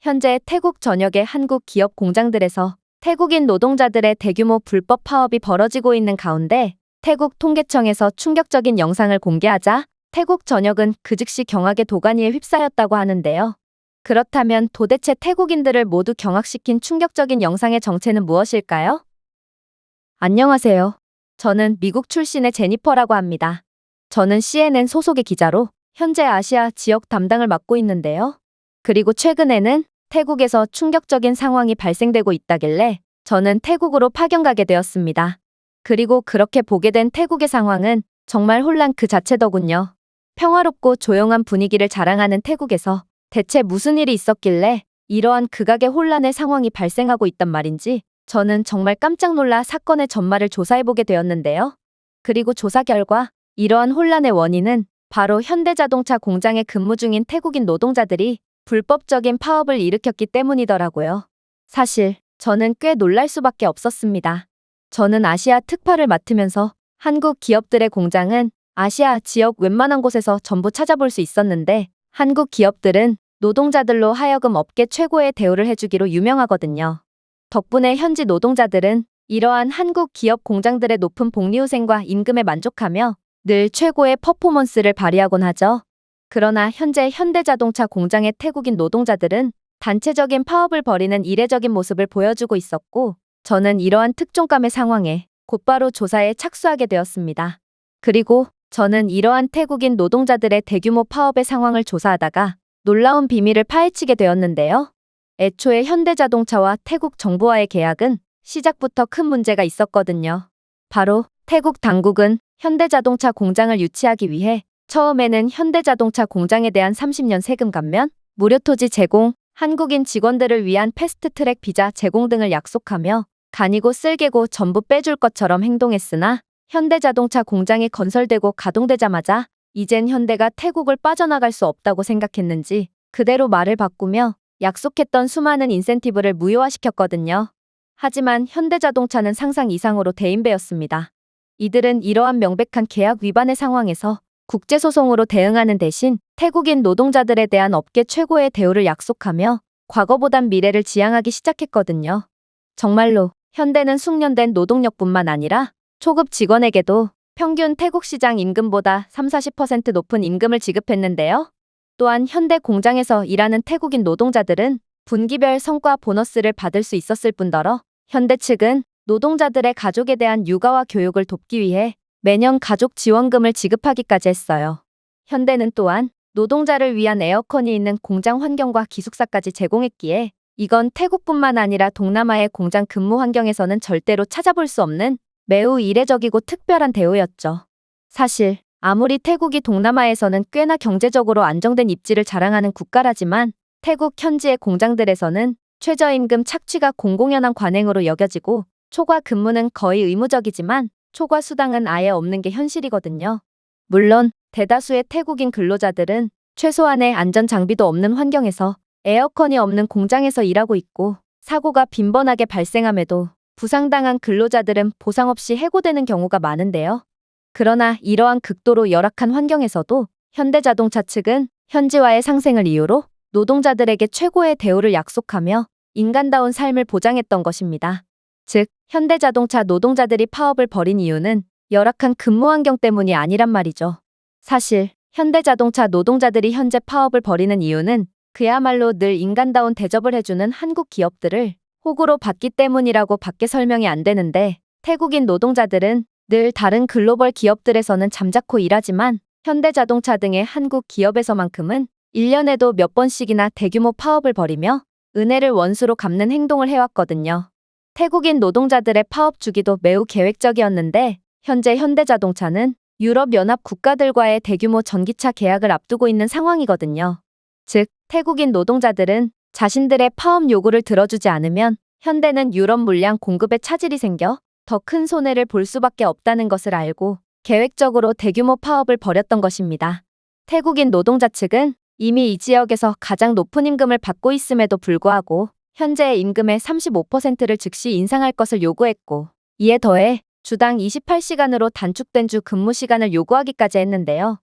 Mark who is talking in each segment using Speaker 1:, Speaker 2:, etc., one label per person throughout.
Speaker 1: 현재 태국 전역의 한국 기업 공장들에서 태국인 노동자들의 대규모 불법 파업이 벌어지고 있는 가운데 태국 통계청에서 충격적인 영상을 공개하자 태국 전역은 그 즉시 경악의 도가니에 휩싸였다고 하는데요. 그렇다면 도대체 태국인들을 모두 경악시킨 충격적인 영상의 정체는 무엇일까요? 안녕하세요. 저는 미국 출신의 제니퍼라고 합니다. 저는 CNN 소속의 기자로 현재 아시아 지역 담당을 맡고 있는데요. 그리고 최근에는 태국에서 충격적인 상황이 발생되고 있다길래 저는 태국으로 파견 가게 되었습니다. 그리고 그렇게 보게 된 태국의 상황은 정말 혼란 그 자체더군요. 평화롭고 조용한 분위기를 자랑하는 태국에서 대체 무슨 일이 있었길래 이러한 극악의 혼란의 상황이 발생하고 있단 말인지 저는 정말 깜짝 놀라 사건의 전말을 조사해보게 되었는데요. 그리고 조사 결과 이러한 혼란의 원인은 바로 현대자동차 공장에 근무 중인 태국인 노동자들이 불법적인 파업을 일으켰기 때문이더라고요. 사실 저는 꽤 놀랄 수밖에 없었습니다. 저는 아시아 특파를 맡으면서 한국 기업들의 공장은 아시아 지역 웬만한 곳에서 전부 찾아볼 수 있었는데 한국 기업들은 노동자들로 하여금 업계 최고의 대우를 해주기로 유명하거든요. 덕분에 현지 노동자들은 이러한 한국 기업 공장들의 높은 복리후생과 임금에 만족하며 늘 최고의 퍼포먼스를 발휘하곤 하죠. 그러나 현재 현대자동차 공장의 태국인 노동자들은 단체적인 파업을 벌이는 이례적인 모습을 보여주고 있었고 저는 이러한 특종감의 상황에 곧바로 조사에 착수하게 되었습니다. 그리고 저는 이러한 태국인 노동자들의 대규모 파업의 상황을 조사하다가 놀라운 비밀을 파헤치게 되었는데요. 애초에 현대자동차와 태국 정부와의 계약은 시작부터 큰 문제가 있었거든요. 바로 태국 당국은 현대자동차 공장을 유치하기 위해 처음에는 현대자동차 공장에 대한 30년 세금 감면, 무료 토지 제공, 한국인 직원들을 위한 패스트트랙 비자 제공 등을 약속하며 간이고 쓸개고 전부 빼줄 것처럼 행동했으나 현대자동차 공장이 건설되고 가동되자마자 이젠 현대가 태국을 빠져나갈 수 없다고 생각했는지 그대로 말을 바꾸며 약속했던 수많은 인센티브를 무효화시켰거든요. 하지만 현대자동차는 상상 이상으로 대인배였습니다. 이들은 이러한 명백한 계약 위반의 상황에서 국제소송으로 대응하는 대신 태국인 노동자들에 대한 업계 최고의 대우를 약속하며 과거보단 미래를 지향하기 시작했거든요. 정말로 현대는 숙련된 노동력뿐만 아니라 초급 직원에게도 평균 태국 시장 임금보다 30-40% 높은 임금을 지급했는데요. 또한 현대 공장에서 일하는 태국인 노동자들은 분기별 성과 보너스를 받을 수 있었을 뿐더러 현대 측은 노동자들의 가족에 대한 육아와 교육을 돕기 위해 매년 가족 지원금을 지급하기까지 했어요. 현대는 또한 노동자를 위한 에어컨이 있는 공장 환경과 기숙사까지 제공했기에 이건 태국뿐만 아니라 동남아의 공장 근무 환경에서는 절대로 찾아볼 수 없는 매우 이례적이고 특별한 대우였죠. 사실 아무리 태국이 동남아에서는 꽤나 경제적으로 안정된 입지를 자랑하는 국가라지만 태국 현지의 공장들에서는 최저임금 착취가 공공연한 관행으로 여겨지고 초과 근무는 거의 의무적이지만 초과 수당은 아예 없는 게 현실이거든요. 물론 대다수의 태국인 근로자들은 최소한의 안전 장비도 없는 환경에서 에어컨이 없는 공장에서 일하고 있고 사고가 빈번하게 발생함에도 부상당한 근로자들은 보상 없이 해고되는 경우가 많은데요. 그러나 이러한 극도로 열악한 환경에서도 현대자동차 측은 현지화의 상생을 이유로 노동자들에게 최고의 대우를 약속하며 인간다운 삶을 보장했던 것입니다. 즉, 현대자동차 노동자들이 파업을 벌인 이유는 열악한 근무 환경 때문이 아니란 말이죠. 사실 현대자동차 노동자들이 현재 파업을 벌이는 이유는 그야말로 늘 인간다운 대접을 해주는 한국 기업들을 호구로 봤기 때문이라고 밖에 설명이 안 되는데 태국인 노동자들은 늘 다른 글로벌 기업들에서는 잠자코 일하지만 현대자동차 등의 한국 기업에서만큼은 1년에도 몇 번씩이나 대규모 파업을 벌이며 은혜를 원수로 갚는 행동을 해왔거든요. 태국인 노동자들의 파업 주기도 매우 계획적이었는데 현재 현대자동차는 유럽연합 국가들과의 대규모 전기차 계약을 앞두고 있는 상황이거든요. 즉, 태국인 노동자들은 자신들의 파업 요구를 들어주지 않으면 현대는 유럽 물량 공급에 차질이 생겨 더 큰 손해를 볼 수밖에 없다는 것을 알고 계획적으로 대규모 파업을 벌였던 것입니다. 태국인 노동자 측은 이미 이 지역에서 가장 높은 임금을 받고 있음에도 불구하고 현재의 임금의 35%를 즉시 인상할 것을 요구했고 이에 더해 주당 28시간으로 단축된 주 근무 시간을 요구하기까지 했는데요.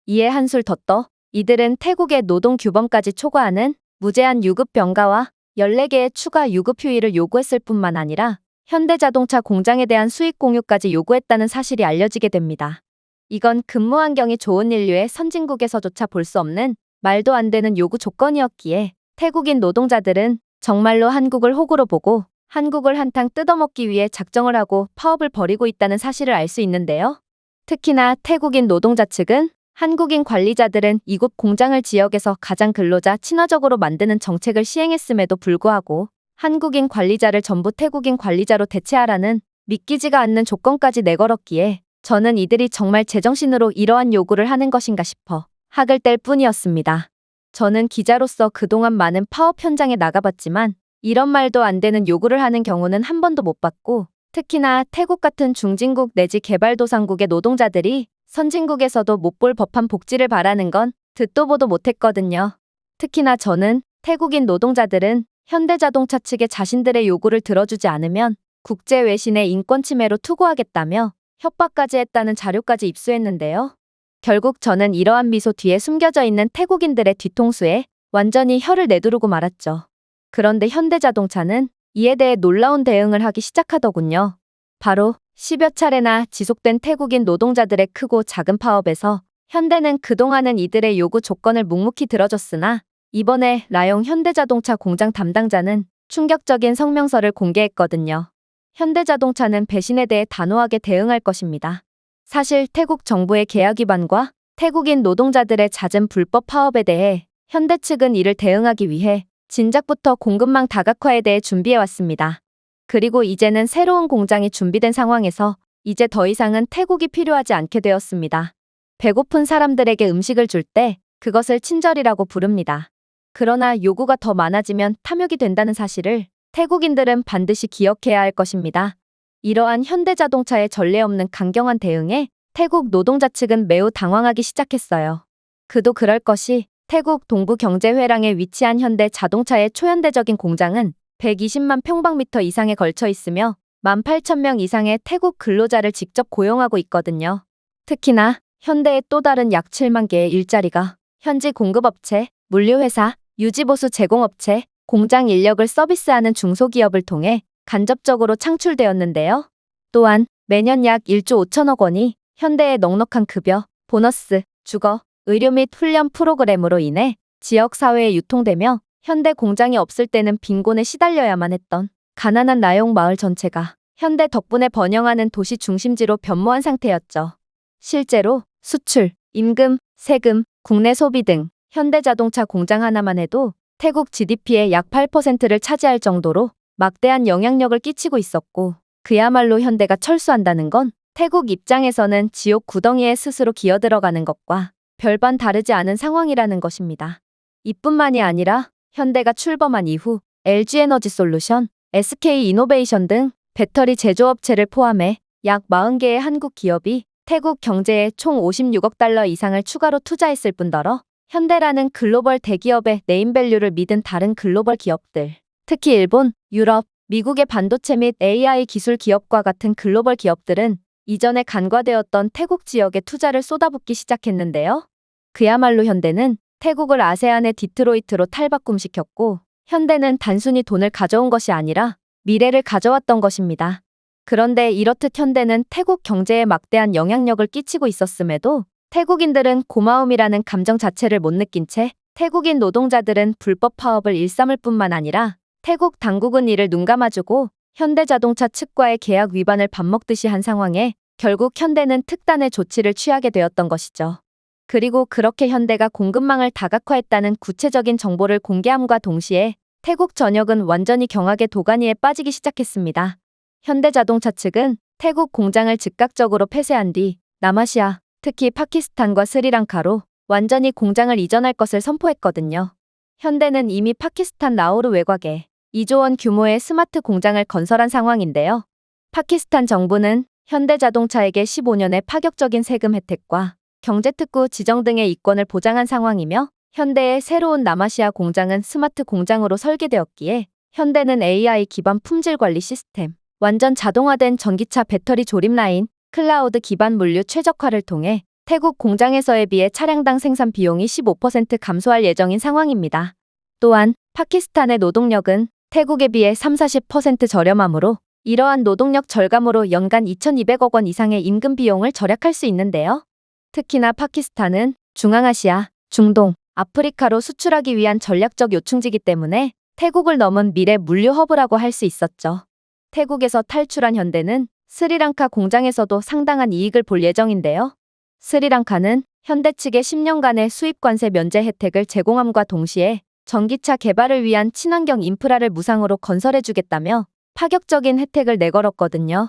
Speaker 1: 이에 한술 더 떠 이들은 태국의 노동 규범까지 초과하는 무제한 유급 병가와 14개의 추가 유급 휴일을 요구했을 뿐만 아니라 현대자동차 공장에 대한 수익 공유까지 요구했다는 사실이 알려지게 됩니다. 이건 근무 환경이 좋은 인류의 선진국에서조차 볼 수 없는 말도 안 되는 요구 조건이었기에 태국인 노동자들은 정말로 한국을 호구로 보고 한국을 한탕 뜯어먹기 위해 작정을 하고 파업을 벌이고 있다는 사실을 알 수 있는데요. 특히나 태국인 노동자 측은 한국인 관리자들은 이곳 공장을 지역에서 가장 근로자 친화적으로 만드는 정책을 시행했음에도 불구하고 한국인 관리자를 전부 태국인 관리자로 대체하라는 믿기지가 않는 조건까지 내걸었기에 저는 이들이 정말 제정신으로 이러한 요구를 하는 것인가 싶어 학을 뗄 뿐이었습니다. 저는 기자로서 그동안 많은 파업 현장에 나가봤지만 이런 말도 안 되는 요구를 하는 경우는 한 번도 못 봤고 특히나 태국 같은 중진국 내지 개발도상국의 노동자들이 선진국에서도 못 볼 법한 복지를 바라는 건 듣도 보도 못했거든요. 특히나 저는 태국인 노동자들은 현대자동차 측에 자신들의 요구를 들어주지 않으면 국제 외신의 인권 침해로 투고하겠다며 협박까지 했다는 자료까지 입수했는데요. 결국 저는 이러한 미소 뒤에 숨겨져 있는 태국인들의 뒤통수에 완전히 혀를 내두르고 말았죠. 그런데 현대자동차는 이에 대해 놀라운 대응을 하기 시작하더군요. 바로 10여 차례나 지속된 태국인 노동자들의 크고 작은 파업에서 현대는 그동안은 이들의 요구 조건을 묵묵히 들어줬으나 이번에 라용 현대자동차 공장 담당자는 충격적인 성명서를 공개했거든요. 현대자동차는 배신에 대해 단호하게 대응할 것입니다. 사실 태국 정부의 계약 위반과 태국인 노동자들의 잦은 불법 파업에 대해 현대 측은 이를 대응하기 위해 진작부터 공급망 다각화에 대해 준비해왔습니다. 그리고 이제는 새로운 공장이 준비된 상황에서 이제 더 이상은 태국이 필요하지 않게 되었습니다. 배고픈 사람들에게 음식을 줄 때 그것을 친절이라고 부릅니다. 그러나 요구가 더 많아지면 탐욕이 된다는 사실을 태국인들은 반드시 기억해야 할 것입니다. 이러한 현대자동차의 전례 없는 강경한 대응에 태국 노동자 측은 매우 당황하기 시작했어요. 그도 그럴 것이 태국 동부 경제회랑에 위치한 현대자동차의 초현대적인 공장은 120만 평방미터 이상에 걸쳐 있으며 18,000명 이상의 태국 근로자를 직접 고용하고 있거든요. 특히나 현대의 또 다른 약 7만 개의 일자리가 현지 공급업체, 물류회사, 유지보수 제공업체, 공장 인력을 서비스하는 중소기업을 통해 간접적으로 창출되었는데요. 또한 매년 약 1조 5천억 원이 현대의 넉넉한 급여, 보너스, 주거, 의료 및 훈련 프로그램으로 인해 지역사회에 유통되며 현대 공장이 없을 때는 빈곤에 시달려야만 했던 가난한 나용 마을 전체가 현대 덕분에 번영하는 도시 중심지로 변모한 상태였죠. 실제로 수출, 임금, 세금, 국내 소비 등 현대자동차 공장 하나만 해도 태국 GDP의 약 8%를 차지할 정도로 막대한 영향력을 끼치고 있었고 그야말로 현대가 철수한다는 건 태국 입장에서는 지옥 구덩이에 스스로 기어들어가는 것과 별반 다르지 않은 상황이라는 것입니다. 이뿐만이 아니라 현대가 출범한 이후 LG에너지솔루션, SK이노베이션 등 배터리 제조업체를 포함해 약 40개의 한국 기업이 태국 경제에 총 56억 달러 이상을 추가로 투자했을 뿐더러 현대라는 글로벌 대기업의 네임밸류를 믿은 다른 글로벌 기업들, 특히 일본, 유럽, 미국의 반도체 및 AI 기술 기업과 같은 글로벌 기업들은 이전에 간과되었던 태국 지역에 투자를 쏟아붓기 시작했는데요. 그야말로 현대는 태국을 아세안의 디트로이트로 탈바꿈시켰고 현대는 단순히 돈을 가져온 것이 아니라 미래를 가져왔던 것입니다. 그런데 이렇듯 현대는 태국 경제에 막대한 영향력을 끼치고 있었음에도 태국인들은 고마움이라는 감정 자체를 못 느낀 채 태국인 노동자들은 불법 파업을 일삼을 뿐만 아니라 태국 당국은 이를 눈감아주고 현대자동차 측과의 계약 위반을 밥 먹듯이 한 상황에 결국 현대는 특단의 조치를 취하게 되었던 것이죠. 그리고 그렇게 현대가 공급망을 다각화했다는 구체적인 정보를 공개함과 동시에 태국 전역은 완전히 경악의 도가니에 빠지기 시작했습니다. 현대자동차 측은 태국 공장을 즉각적으로 폐쇄한 뒤 남아시아, 특히 파키스탄과 스리랑카로 완전히 공장을 이전할 것을 선포했거든요. 현대는 이미 파키스탄 라오르 외곽에 2조 원 규모의 스마트 공장을 건설한 상황인데요. 파키스탄 정부는 현대자동차에게 15년의 파격적인 세금 혜택과 경제특구 지정 등의 이권을 보장한 상황이며 현대의 새로운 남아시아 공장은 스마트 공장으로 설계되었기에 현대는 AI 기반 품질 관리 시스템, 완전 자동화된 전기차 배터리 조립 라인, 클라우드 기반 물류 최적화를 통해 태국 공장에서에 비해 차량당 생산 비용이 15% 감소할 예정인 상황입니다. 또한 파키스탄의 노동력은 태국에 비해 30-40% 저렴하므로 이러한 노동력 절감으로 연간 2,200억 원 이상의 임금 비용을 절약할 수 있는데요. 특히나 파키스탄은 중앙아시아, 중동, 아프리카로 수출하기 위한 전략적 요충지이기 때문에 태국을 넘은 미래 물류 허브라고 할 수 있었죠. 태국에서 탈출한 현대는 스리랑카 공장에서도 상당한 이익을 볼 예정인데요. 스리랑카는 현대 측에 10년간의 수입 관세 면제 혜택을 제공함과 동시에 전기차 개발을 위한 친환경 인프라를 무상으로 건설해주겠다며 파격적인 혜택을 내걸었거든요.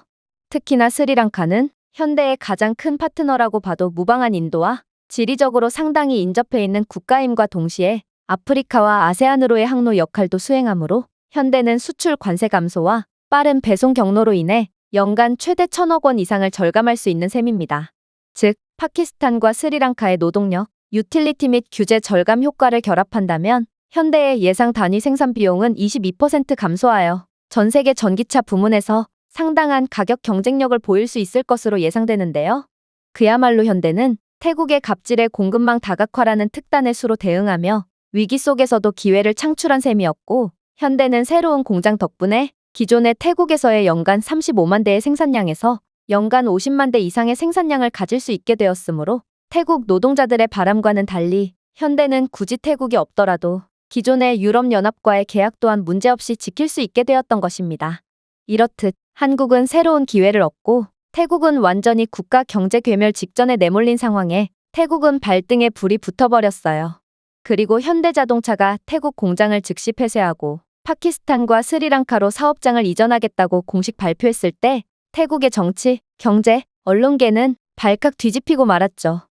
Speaker 1: 특히나 스리랑카는 현대의 가장 큰 파트너라고 봐도 무방한 인도와 지리적으로 상당히 인접해 있는 국가임과 동시에 아프리카와 아세안으로의 항로 역할도 수행하므로 현대는 수출 관세 감소와 빠른 배송 경로로 인해 연간 최대 1,000억 원 이상을 절감할 수 있는 셈입니다. 즉, 파키스탄과 스리랑카의 노동력, 유틸리티 및 규제 절감 효과를 결합한다면 현대의 예상 단위 생산 비용은 22% 감소하여 전 세계 전기차 부문에서 상당한 가격 경쟁력을 보일 수 있을 것으로 예상되는데요. 그야말로 현대는 태국의 갑질의 공급망 다각화라는 특단의 수로 대응하며 위기 속에서도 기회를 창출한 셈이었고, 현대는 새로운 공장 덕분에 기존의 태국에서의 연간 35만 대의 생산량에서 연간 50만 대 이상의 생산량을 가질 수 있게 되었으므로 태국 노동자들의 바람과는 달리 현대는 굳이 태국이 없더라도 기존의 유럽연합과의 계약 또한 문제없이 지킬 수 있게 되었던 것입니다. 이렇듯 한국은 새로운 기회를 얻고 태국은 완전히 국가 경제 괴멸 직전에 내몰린 상황에 태국은 발등에 불이 붙어버렸어요. 그리고 현대자동차가 태국 공장을 즉시 폐쇄하고 파키스탄과 스리랑카로 사업장을 이전하겠다고 공식 발표했을 때 태국의 정치, 경제, 언론계는 발칵 뒤집히고 말았죠.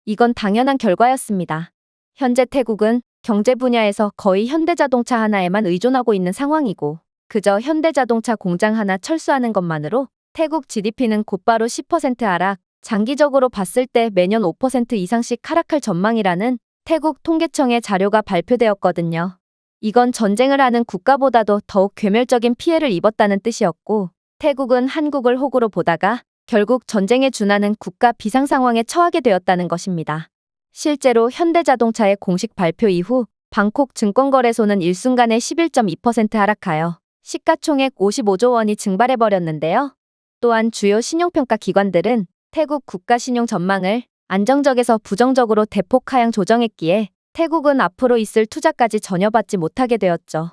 Speaker 1: 이건 당연한 결과였습니다. 현재 태국은 경제 분야에서 거의 현대자동차 하나에만 의존하고 있는 상황이고 그저 현대자동차 공장 하나 철수하는 것만으로 태국 GDP는 곧바로 10% 하락, 장기적으로 봤을 때 매년 5% 이상씩 하락할 전망이라는 태국 통계청의 자료가 발표되었거든요. 이건 전쟁을 하는 국가보다도 더욱 괴멸적인 피해를 입었다는 뜻이었고 태국은 한국을 호구로 보다가 결국 전쟁에 준하는 국가 비상 상황에 처하게 되었다는 것입니다. 실제로 현대자동차의 공식 발표 이후 방콕 증권거래소는 일순간에 11.2% 하락하여 시가총액 55조 원이 증발해버렸는데요. 또한 주요 신용평가 기관들은 태국 국가 신용 전망을 안정적에서 부정적으로 대폭 하향 조정했기에 태국은 앞으로 있을 투자까지 전혀 받지 못하게 되었죠.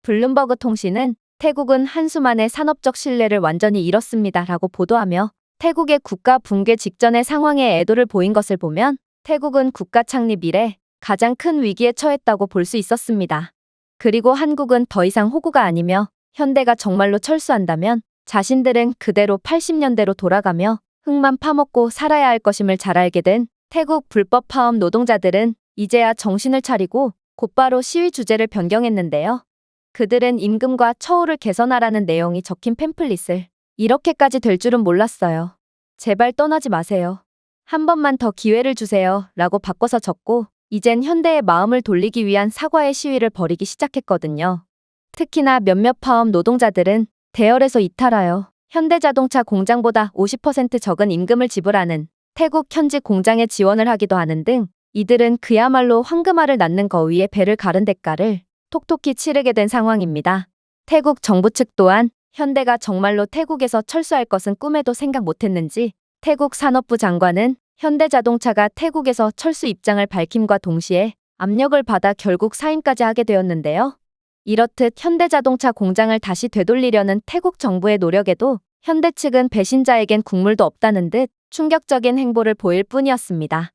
Speaker 1: 블룸버그 통신은 태국은 한수만의 산업적 신뢰를 완전히 잃었습니다 라고 보도하며 태국의 국가 붕괴 직전의 상황에 애도를 보인 것을 보면 태국은 국가 창립 이래 가장 큰 위기에 처했다고 볼 수 있었습니다. 그리고 한국은 더 이상 호구가 아니며 현대가 정말로 철수한다면 자신들은 그대로 80년대로 돌아가며 흙만 파먹고 살아야 할 것임을 잘 알게 된 태국 불법 파업 노동자들은 이제야 정신을 차리고 곧바로 시위 주제를 변경했는데요. 그들은 임금과 처우를 개선하라는 내용이 적힌 팸플릿을 이렇게까지 될 줄은 몰랐어요. 제발 떠나지 마세요. 한 번만 더 기회를 주세요 라고 바꿔서 적고 이젠 현대의 마음을 돌리기 위한 사과의 시위를 벌이기 시작했거든요. 특히나 몇몇 파업 노동자들은 대열에서 이탈하여 현대자동차 공장보다 50% 적은 임금을 지불하는 태국 현지 공장에 지원을 하기도 하는 등 이들은 그야말로 황금알을 낳는 거위에 배를 가른 대가를 톡톡히 치르게 된 상황입니다. 태국 정부 측 또한 현대가 정말로 태국에서 철수할 것은 꿈에도 생각 못했는지 태국 산업부 장관은 현대자동차가 태국에서 철수 입장을 밝힘과 동시에 압력을 받아 결국 사임까지 하게 되었는데요. 이렇듯 현대자동차 공장을 다시 되돌리려는 태국 정부의 노력에도 현대 측은 배신자에겐 국물도 없다는 듯 충격적인 행보를 보일 뿐이었습니다.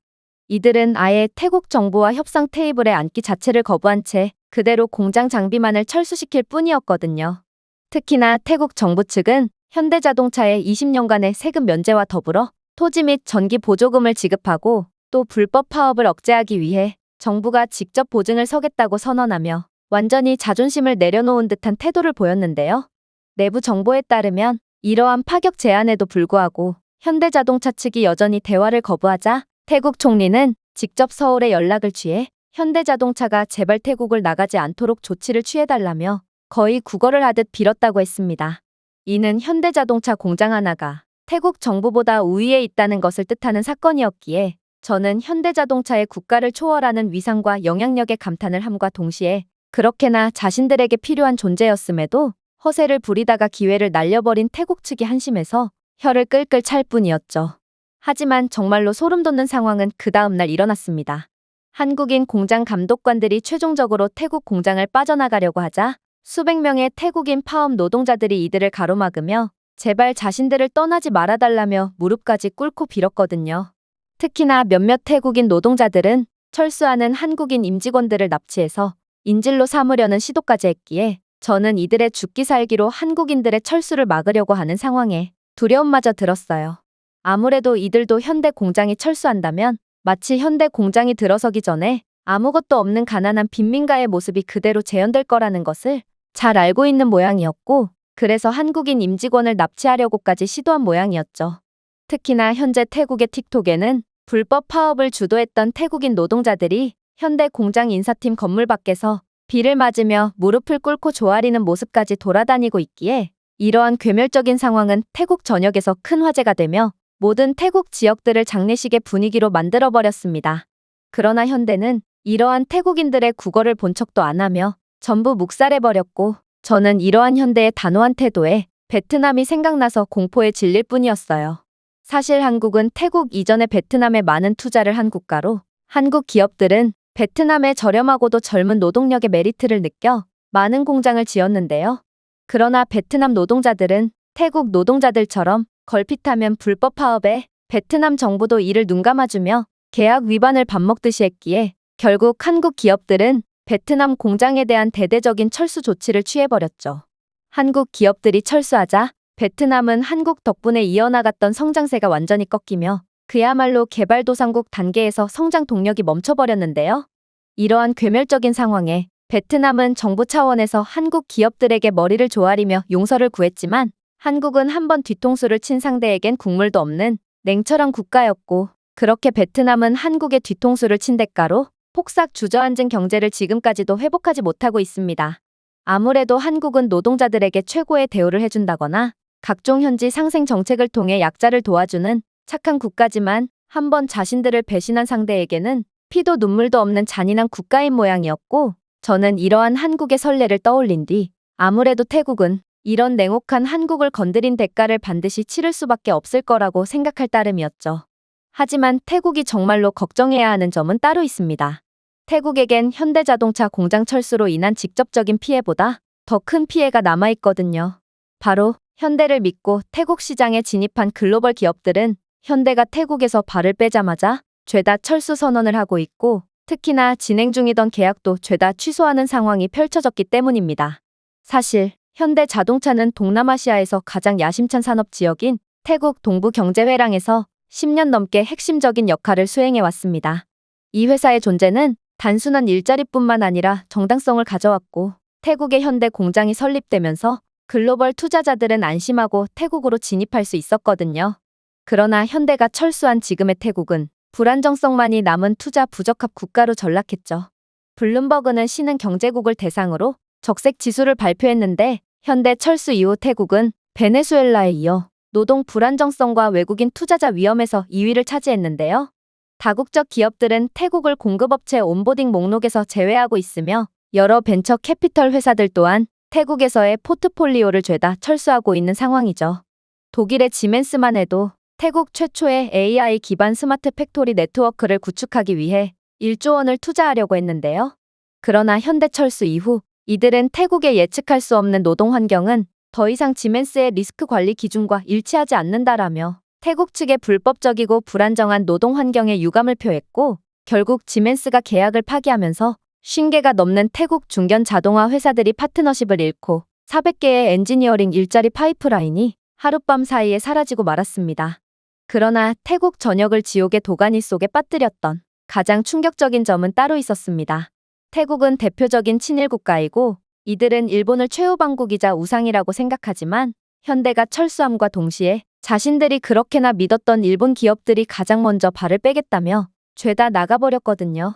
Speaker 1: 이들은 아예 태국 정부와 협상 테이블에 앉기 자체를 거부한 채 그대로 공장 장비만을 철수시킬 뿐이었거든요. 특히나 태국 정부 측은 현대자동차의 20년간의 세금 면제와 더불어 토지 및 전기 보조금을 지급하고 또 불법 파업을 억제하기 위해 정부가 직접 보증을 서겠다고 선언하며 완전히 자존심을 내려놓은 듯한 태도를 보였는데요. 내부 정보에 따르면 이러한 파격 제안에도 불구하고 현대자동차 측이 여전히 대화를 거부하자 태국 총리는 직접 서울에 연락을 취해 현대자동차가 제발 태국을 나가지 않도록 조치를 취해달라며 거의 구걸을 하듯 빌었다고 했습니다. 이는 현대자동차 공장 하나가 태국 정부보다 우위에 있다는 것을 뜻하는 사건이었기에 저는 현대자동차의 국가를 초월하는 위상과 영향력에 감탄을 함과 동시에 그렇게나 자신들에게 필요한 존재였음에도 허세를 부리다가 기회를 날려버린 태국 측이 한심해서 혀를 끌끌 찰 뿐이었죠. 하지만 정말로 소름 돋는 상황은 그 다음 날 일어났습니다. 한국인 공장 감독관들이 최종적으로 태국 공장을 빠져나가려고 하자 수백 명의 태국인 파업 노동자들이 이들을 가로막으며 제발 자신들을 떠나지 말아달라며 무릎까지 꿇고 빌었거든요. 특히나 몇몇 태국인 노동자들은 철수하는 한국인 임직원들을 납치해서 인질로 삼으려는 시도까지 했기에 저는 이들의 죽기 살기로 한국인들의 철수를 막으려고 하는 상황에 두려움마저 들었어요. 아무래도 이들도 현대 공장이 철수한다면 마치 현대 공장이 들어서기 전에 아무것도 없는 가난한 빈민가의 모습이 그대로 재현될 거라는 것을 잘 알고 있는 모양이었고, 그래서 한국인 임직원을 납치하려고까지 시도한 모양이었죠. 특히나 현재 태국의 틱톡에는 불법 파업을 주도했던 태국인 노동자들이 현대 공장 인사팀 건물 밖에서 비를 맞으며 무릎을 꿇고 조아리는 모습까지 돌아다니고 있기에 이러한 괴멸적인 상황은 태국 전역에서 큰 화제가 되며 모든 태국 지역들을 장례식의 분위기로 만들어버렸습니다. 그러나 현대는 이러한 태국인들의 구걸을 본 척도 안 하며 전부 묵살해버렸고, 저는 이러한 현대의 단호한 태도에 베트남이 생각나서 공포에 질릴 뿐이었어요. 사실 한국은 태국 이전에 베트남에 많은 투자를 한 국가로 한국 기업들은 베트남의 저렴하고도 젊은 노동력의 메리트를 느껴 많은 공장을 지었는데요. 그러나 베트남 노동자들은 태국 노동자들처럼 걸핏하면 불법 파업에 베트남 정부도 이를 눈감아주며 계약 위반을 밥 먹듯이 했기에 결국 한국 기업들은 베트남 공장에 대한 대대적인 철수 조치를 취해버렸죠. 한국 기업들이 철수하자 베트남은 한국 덕분에 이어나갔던 성장세가 완전히 꺾이며 그야말로 개발도상국 단계에서 성장 동력이 멈춰버렸는데요. 이러한 괴멸적인 상황에 베트남은 정부 차원에서 한국 기업들에게 머리를 조아리며 용서를 구했지만 한국은 한번 뒤통수를 친 상대에겐 국물도 없는 냉철한 국가였고, 그렇게 베트남은 한국의 뒤통수를 친 대가로 폭삭 주저앉은 경제를 지금까지도 회복하지 못하고 있습니다. 아무래도 한국은 노동자들에게 최고의 대우를 해준다거나 각종 현지 상생 정책을 통해 약자를 도와주는 착한 국가지만 한번 자신들을 배신한 상대에게는 피도 눈물도 없는 잔인한 국가인 모양이었고, 저는 이러한 한국의 선례를 떠올린 뒤 아무래도 태국은 이런 냉혹한 한국을 건드린 대가를 반드시 치를 수밖에 없을 거라고 생각할 따름이었죠. 하지만 태국이 정말로 걱정해야 하는 점은 따로 있습니다. 태국에겐 현대자동차 공장 철수로 인한 직접적인 피해보다 더 큰 피해가 남아있거든요. 바로 현대를 믿고 태국 시장에 진입한 글로벌 기업들은 현대가 태국에서 발을 빼자마자 죄다 철수 선언을 하고 있고, 특히나 진행 중이던 계약도 죄다 취소하는 상황이 펼쳐졌기 때문입니다. 사실 현대 자동차는 동남아시아에서 가장 야심찬 산업 지역인 태국 동부경제회랑에서 10년 넘게 핵심적인 역할을 수행해왔습니다. 이 회사의 존재는 단순한 일자리뿐만 아니라 정당성을 가져왔고, 태국의 현대 공장이 설립되면서 글로벌 투자자들은 안심하고 태국으로 진입할 수 있었거든요. 그러나 현대가 철수한 지금의 태국은 불안정성만이 남은 투자 부적합 국가로 전락했죠. 블룸버그는 신흥경제국을 대상으로 적색 지수를 발표했는데 현대 철수 이후 태국은 베네수엘라에 이어 노동 불안정성과 외국인 투자자 위험에서 2위를 차지했는데요. 다국적 기업들은 태국을 공급업체 온보딩 목록에서 제외하고 있으며 여러 벤처 캐피털 회사들 또한 태국에서의 포트폴리오를 죄다 철수하고 있는 상황이죠. 독일의 지멘스만 해도 태국 최초의 AI 기반 스마트 팩토리 네트워크를 구축하기 위해 1조 원을 투자하려고 했는데요. 그러나 현대철수 이후 이들은 태국의 예측할 수 없는 노동 환경은 더 이상 지멘스의 리스크 관리 기준과 일치하지 않는다라며 태국 측의 불법적이고 불안정한 노동 환경에 유감을 표했고, 결국 지멘스가 계약을 파기하면서 50개가 넘는 태국 중견 자동화 회사들이 파트너십을 잃고 400개의 엔지니어링 일자리 파이프라인이 하룻밤 사이에 사라지고 말았습니다. 그러나 태국 전역을 지옥의 도가니 속에 빠뜨렸던 가장 충격적인 점은 따로 있었습니다. 태국은 대표적인 친일 국가이고 이들은 일본을 최후 방국이자 우상이라고 생각하지만 현대가 철수함과 동시에 자신들이 그렇게나 믿었던 일본 기업들이 가장 먼저 발을 빼겠다며 죄다 나가버렸거든요.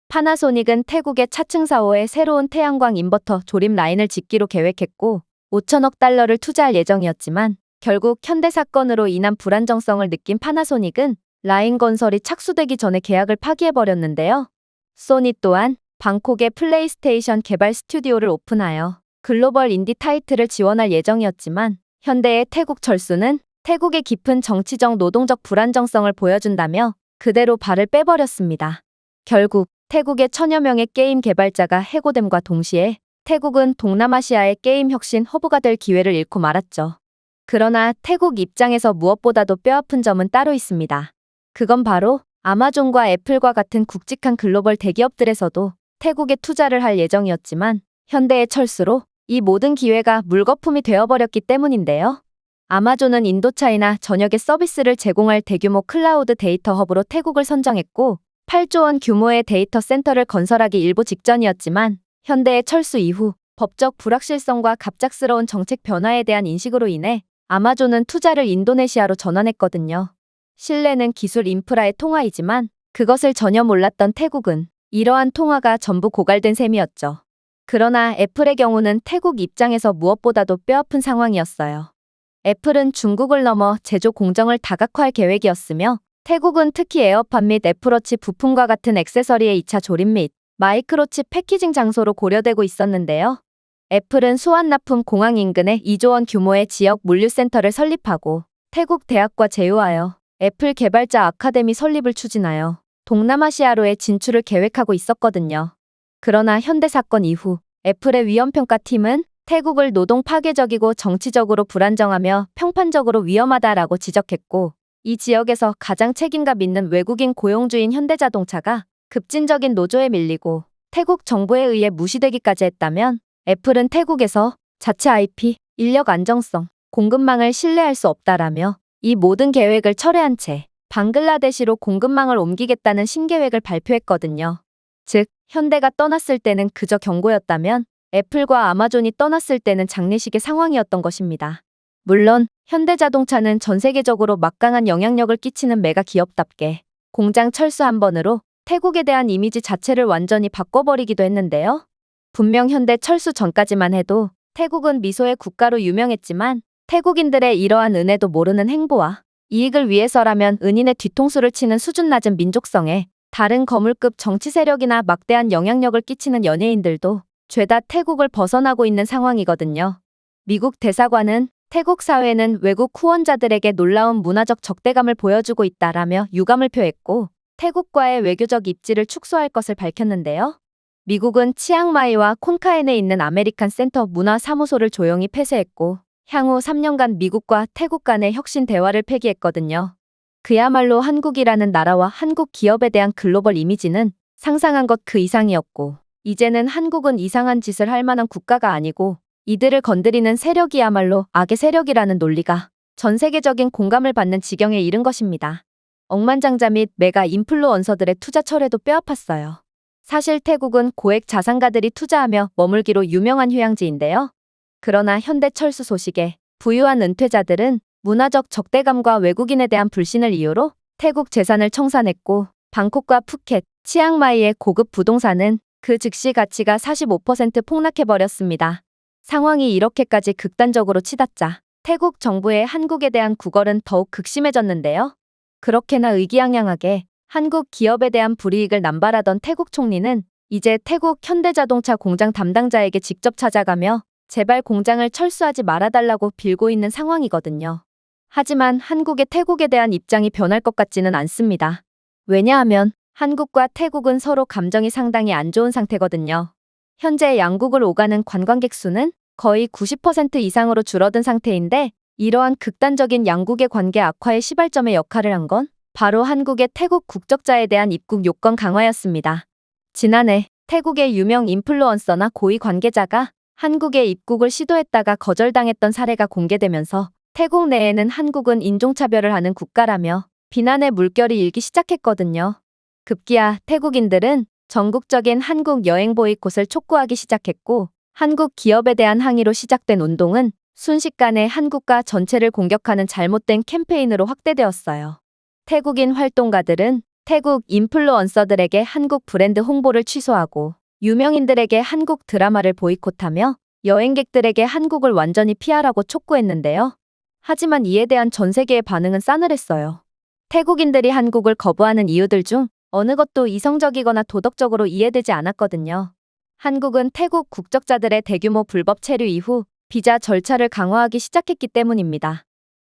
Speaker 1: 파나소닉은 태국의 차층4호에 새로운 태양광 인버터 조립 라인을 짓기로 계획했고 5천억 달러를 투자할 예정이었지만 결국 현대 사건으로 인한 불안정성을 느낀 파나소닉은 라인 건설이 착수되기 전에 계약을 파기해버렸는데요. 소니 또한 방콕에 플레이스테이션 개발 스튜디오를 오픈하여 글로벌 인디 타이틀을 지원할 예정이었지만 현대의 태국 철수는 태국의 깊은 정치적 노동적 불안정성을 보여준다며 그대로 발을 빼버렸습니다. 결국 태국의 천여 명의 게임 개발자가 해고됨과 동시에 태국은 동남아시아의 게임 혁신 허브가 될 기회를 잃고 말았죠. 그러나 태국 입장에서 무엇보다도 뼈아픈 점은 따로 있습니다. 그건 바로 아마존과 애플과 같은 굵직한 글로벌 대기업들에서도 태국에 투자를 할 예정이었지만 현대의 철수로 이 모든 기회가 물거품이 되어버렸기 때문인데요. 아마존은 인도차이나 전역의 서비스를 제공할 대규모 클라우드 데이터 허브로 태국을 선정했고 8조 원 규모의 데이터 센터를 건설하기 일보 직전이었지만 현대의 철수 이후 법적 불확실성과 갑작스러운 정책 변화에 대한 인식으로 인해 아마존은 투자를 인도네시아로 전환했거든요. 신뢰는 기술 인프라의 통화이지만 그것을 전혀 몰랐던 태국은 이러한 통화가 전부 고갈된 셈이었죠. 그러나 애플의 경우는 태국 입장에서 무엇보다도 뼈아픈 상황이었어요. 애플은 중국을 넘어 제조 공정을 다각화할 계획이었으며 태국은 특히 에어팟 및 애플워치 부품과 같은 액세서리의 2차 조립 및 마이크로칩 패키징 장소로 고려되고 있었는데요. 애플은 수완납품 공항 인근에 2조 원 규모의 지역 물류센터를 설립하고 태국 대학과 제휴하여 애플 개발자 아카데미 설립을 추진하여 동남아시아로의 진출을 계획하고 있었거든요. 그러나 현대 사건 이후 애플의 위험평가팀은 태국을 노동 파괴적이고 정치적으로 불안정하며 평판적으로 위험하다라고 지적했고 이 지역에서 가장 책임감 있는 외국인 고용주인 현대자동차가 급진적인 노조에 밀리고 태국 정부에 의해 무시되기까지 했다면 애플은 태국에서 자체 IP, 인력 안정성, 공급망을 신뢰할 수 없다라며 이 모든 계획을 철회한 채 방글라데시로 공급망을 옮기겠다는 신계획을 발표했거든요. 즉, 현대가 떠났을 때는 그저 경고였다면 애플과 아마존이 떠났을 때는 장례식의 상황이었던 것입니다. 물론 현대자동차는 전 세계적으로 막강한 영향력을 끼치는 메가 기업답게 공장 철수 한 번으로 태국에 대한 이미지 자체를 완전히 바꿔버리기도 했는데요. 분명 현대 철수 전까지만 해도 태국은 미소의 국가로 유명했지만 태국인들의 이러한 은혜도 모르는 행보와 이익을 위해서라면 은인의 뒤통수를 치는 수준 낮은 민족성에 다른 거물급 정치 세력이나 막대한 영향력을 끼치는 연예인들도 죄다 태국을 벗어나고 있는 상황이거든요. 미국 대사관은 태국 사회는 외국 후원자들에게 놀라운 문화적 적대감을 보여주고 있다라며 유감을 표했고 태국과의 외교적 입지를 축소할 것을 밝혔는데요. 미국은 치앙마이와 콘카엔에 있는 아메리칸 센터 문화사무소를 조용히 폐쇄했고 향후 3년간 미국과 태국 간의 혁신 대화를 폐기했거든요. 그야말로 한국이라는 나라와 한국 기업에 대한 글로벌 이미지는 상상한 것 그 이상이었고 이제는 한국은 이상한 짓을 할 만한 국가가 아니고 이들을 건드리는 세력이야말로 악의 세력이라는 논리가 전 세계적인 공감을 받는 지경에 이른 것입니다. 억만장자 및 메가 인플루언서들의 투자 철회도 뼈아팠어요. 사실 태국은 고액 자산가들이 투자하며 머물기로 유명한 휴양지인데요. 그러나 현대 철수 소식에 부유한 은퇴자들은 문화적 적대감과 외국인에 대한 불신을 이유로 태국 재산을 청산했고 방콕과 푸켓, 치앙마이의 고급 부동산은 그 즉시 가치가 45% 폭락해버렸습니다. 상황이 이렇게까지 극단적으로 치닫자 태국 정부의 한국에 대한 구걸은 더욱 극심해졌는데요. 그렇게나 의기양양하게 한국 기업에 대한 불이익을 남발하던 태국 총리는 이제 태국 현대자동차 공장 담당자에게 직접 찾아가며 제발 공장을 철수하지 말아달라고 빌고 있는 상황이거든요. 하지만 한국의 태국에 대한 입장이 변할 것 같지는 않습니다. 왜냐하면 한국과 태국은 서로 감정이 상당히 안 좋은 상태거든요. 현재 양국을 오가는 관광객 수는 거의 90% 이상으로 줄어든 상태인데 이러한 극단적인 양국의 관계 악화의 시발점의 역할을 한 건 바로 한국의 태국 국적자에 대한 입국 요건 강화였습니다. 지난해 태국의 유명 인플루언서나 고위 관계자가 한국에 입국을 시도했다가 거절당했던 사례가 공개되면서 태국 내에는 한국은 인종차별을 하는 국가라며 비난의 물결이 일기 시작했거든요. 급기야 태국인들은 전국적인 한국 여행 보이콧을 촉구하기 시작했고 한국 기업에 대한 항의로 시작된 운동은 순식간에 한국과 전체를 공격하는 잘못된 캠페인으로 확대되었어요. 태국인 활동가들은 태국 인플루언서들에게 한국 브랜드 홍보를 취소하고 유명인들에게 한국 드라마를 보이콧하며 여행객들에게 한국을 완전히 피하라고 촉구했는데요. 하지만 이에 대한 전 세계의 반응은 싸늘했어요. 태국인들이 한국을 거부하는 이유들 중 어느 것도 이성적이거나 도덕적으로 이해되지 않았거든요. 한국은 태국 국적자들의 대규모 불법 체류 이후 비자 절차를 강화하기 시작했기 때문입니다.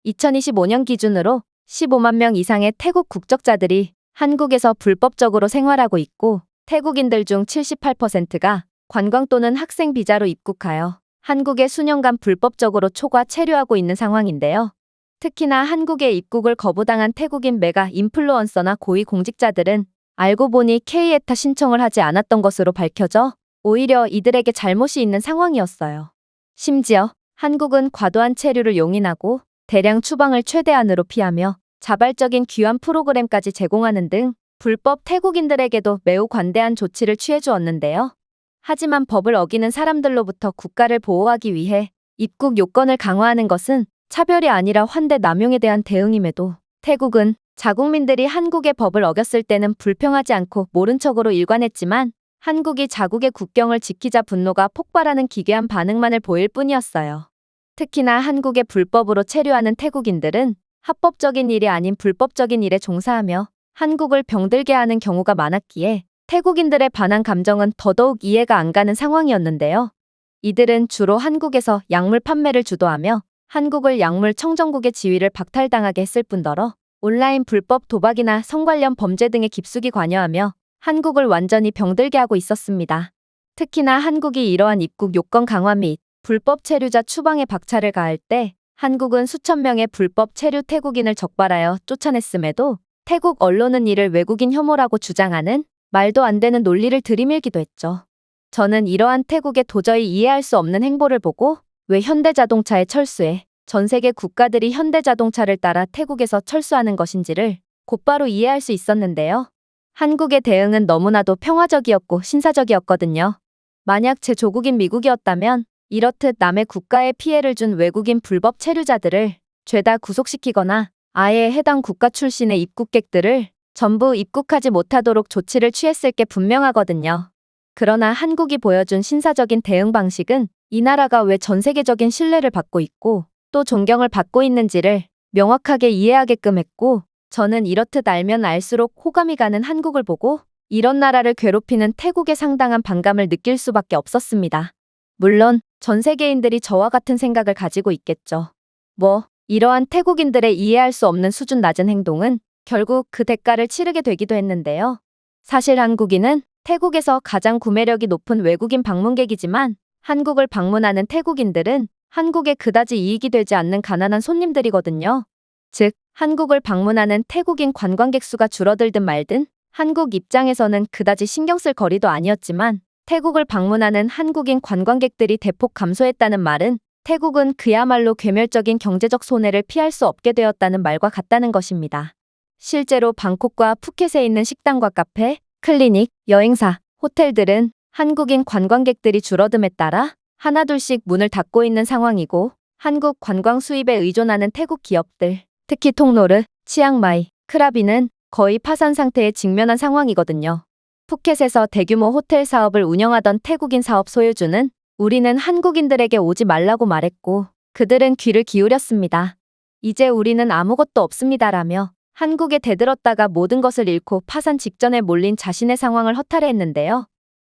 Speaker 1: 2025년 기준으로 15만 명 이상의 태국 국적자들이 한국에서 불법적으로 생활하고 있고, 태국인들 중 78%가 관광 또는 학생 비자로 입국하여 한국에 수년간 불법적으로 초과 체류하고 있는 상황인데요. 특히나 한국에 입국을 거부당한 태국인 메가 인플루언서나 고위 공직자들은 알고 보니 K에타 신청을 하지 않았던 것으로 밝혀져 오히려 이들에게 잘못이 있는 상황이었어요. 심지어 한국은 과도한 체류를 용인하고 대량 추방을 최대한으로 피하며 자발적인 귀환 프로그램까지 제공하는 등 불법 태국인들에게도 매우 관대한 조치를 취해주었는데요. 하지만 법을 어기는 사람들로부터 국가를 보호하기 위해 입국 요건을 강화하는 것은 차별이 아니라 환대 남용에 대한 대응임에도 태국은 자국민들이 한국의 법을 어겼을 때는 불평하지 않고 모른 척으로 일관했지만, 한국이 자국의 국경을 지키자 분노가 폭발하는 기괴한 반응만을 보일 뿐이었어요. 특히나 한국에 불법으로 체류하는 태국인들은 합법적인 일이 아닌 불법적인 일에 종사하며 한국을 병들게 하는 경우가 많았기에 태국인들의 반한 감정은 더더욱 이해가 안 가는 상황이었는데요. 이들은 주로 한국에서 약물 판매를 주도하며 한국을 약물 청정국의 지위를 박탈당하게 했을 뿐더러 온라인 불법 도박이나 성 관련 범죄 등에 깊숙이 관여하며 한국을 완전히 병들게 하고 있었습니다. 특히나 한국이 이러한 입국 요건 강화 및 불법 체류자 추방에 박차를 가할 때 한국은 수천 명의 불법 체류 태국인을 적발하여 쫓아냈음에도 태국 언론은 이를 외국인 혐오라고 주장하는 말도 안 되는 논리를 들이밀기도 했죠. 저는 이러한 태국의 도저히 이해할 수 없는 행보를 보고 왜 현대자동차의 철수에 전 세계 국가들이 현대자동차를 따라 태국에서 철수하는 것인지를 곧바로 이해할 수 있었는데요. 한국의 대응은 너무나도 평화적이었고 신사적이었거든요. 만약 제 조국인 미국이었다면 이렇듯 남의 국가에 피해를 준 외국인 불법 체류자들을 죄다 구속시키거나 아예 해당 국가 출신의 입국객들을 전부 입국하지 못하도록 조치를 취했을 게 분명하거든요. 그러나 한국이 보여준 신사적인 대응 방식은 이 나라가 왜 전 세계적인 신뢰를 받고 있고 또 존경을 받고 있는지를 명확하게 이해하게끔 했고, 저는 이렇듯 알면 알수록 호감이 가는 한국을 보고 이런 나라를 괴롭히는 태국에 상당한 반감을 느낄 수밖에 없었습니다. 물론 전 세계인들이 저와 같은 생각을 가지고 있겠죠. 이러한 태국인들의 이해할 수 없는 수준 낮은 행동은 결국 그 대가를 치르게 되기도 했는데요. 사실 한국인은 태국에서 가장 구매력이 높은 외국인 방문객이지만, 한국을 방문하는 태국인들은 한국에 그다지 이익이 되지 않는 가난한 손님들이거든요. 즉, 한국을 방문하는 태국인 관광객 수가 줄어들든 말든 한국 입장에서는 그다지 신경 쓸 거리도 아니었지만, 태국을 방문하는 한국인 관광객들이 대폭 감소했다는 말은 태국은 그야말로 괴멸적인 경제적 손해를 피할 수 없게 되었다는 말과 같다는 것입니다. 실제로 방콕과 푸켓에 있는 식당과 카페, 클리닉, 여행사, 호텔들은 한국인 관광객들이 줄어듦에 따라 하나둘씩 문을 닫고 있는 상황이고, 한국 관광 수입에 의존하는 태국 기업들, 특히 통노르, 치앙마이, 크라비는 거의 파산 상태에 직면한 상황이거든요. 푸켓에서 대규모 호텔 사업을 운영하던 태국인 사업 소유주는 우리는 한국인들에게 오지 말라고 말했고 그들은 귀를 기울였습니다. 이제 우리는 아무것도 없습니다라며 한국에 대들었다가 모든 것을 잃고 파산 직전에 몰린 자신의 상황을 허탈해했는데요.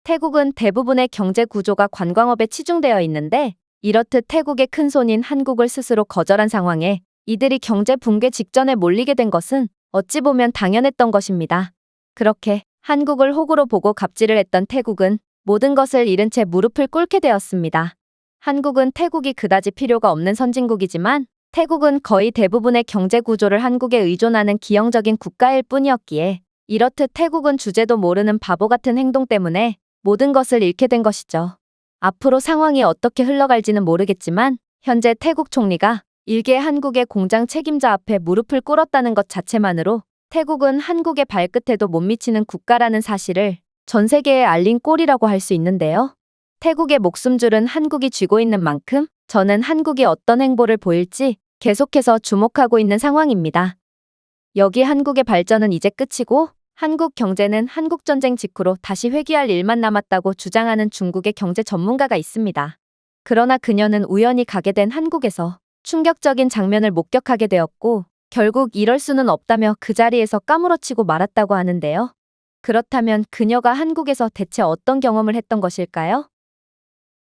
Speaker 1: 태국은 대부분의 경제 구조가 관광업에 치중되어 있는데, 이렇듯 태국의 큰손인 한국을 스스로 거절한 상황에 이들이 경제 붕괴 직전에 몰리게 된 것은 어찌 보면 당연했던 것입니다. 그렇게 한국을 호구로 보고 갑질을 했던 태국은 모든 것을 잃은 채 무릎을 꿇게 되었습니다. 한국은 태국이 그다지 필요가 없는 선진국이지만 태국은 거의 대부분의 경제 구조를 한국에 의존하는 기형적인 국가일 뿐이었기에 이렇듯 태국은 주제도 모르는 바보 같은 행동 때문에 모든 것을 잃게 된 것이죠. 앞으로 상황이 어떻게 흘러갈지는 모르겠지만 현재 태국 총리가 일개 한국의 공장 책임자 앞에 무릎을 꿇었다는 것 자체만으로 태국은 한국의 발끝에도 못 미치는 국가라는 사실을 전 세계에 알린 꼴이라고 할 수 있는데요. 태국의 목숨줄은 한국이 쥐고 있는 만큼 저는 한국이 어떤 행보를 보일지 계속해서 주목하고 있는 상황입니다. 여기 한국의 발전은 이제 끝이고 한국 경제는 한국전쟁 직후로 다시 회귀할 일만 남았다고 주장하는 중국의 경제 전문가가 있습니다. 그러나 그녀는 우연히 가게 된 한국에서 충격적인 장면을 목격하게 되었고 결국 이럴 수는 없다며 그 자리에서 까무러치고 말았다고 하는데요. 그렇다면 그녀가 한국에서 대체 어떤 경험을 했던 것일까요?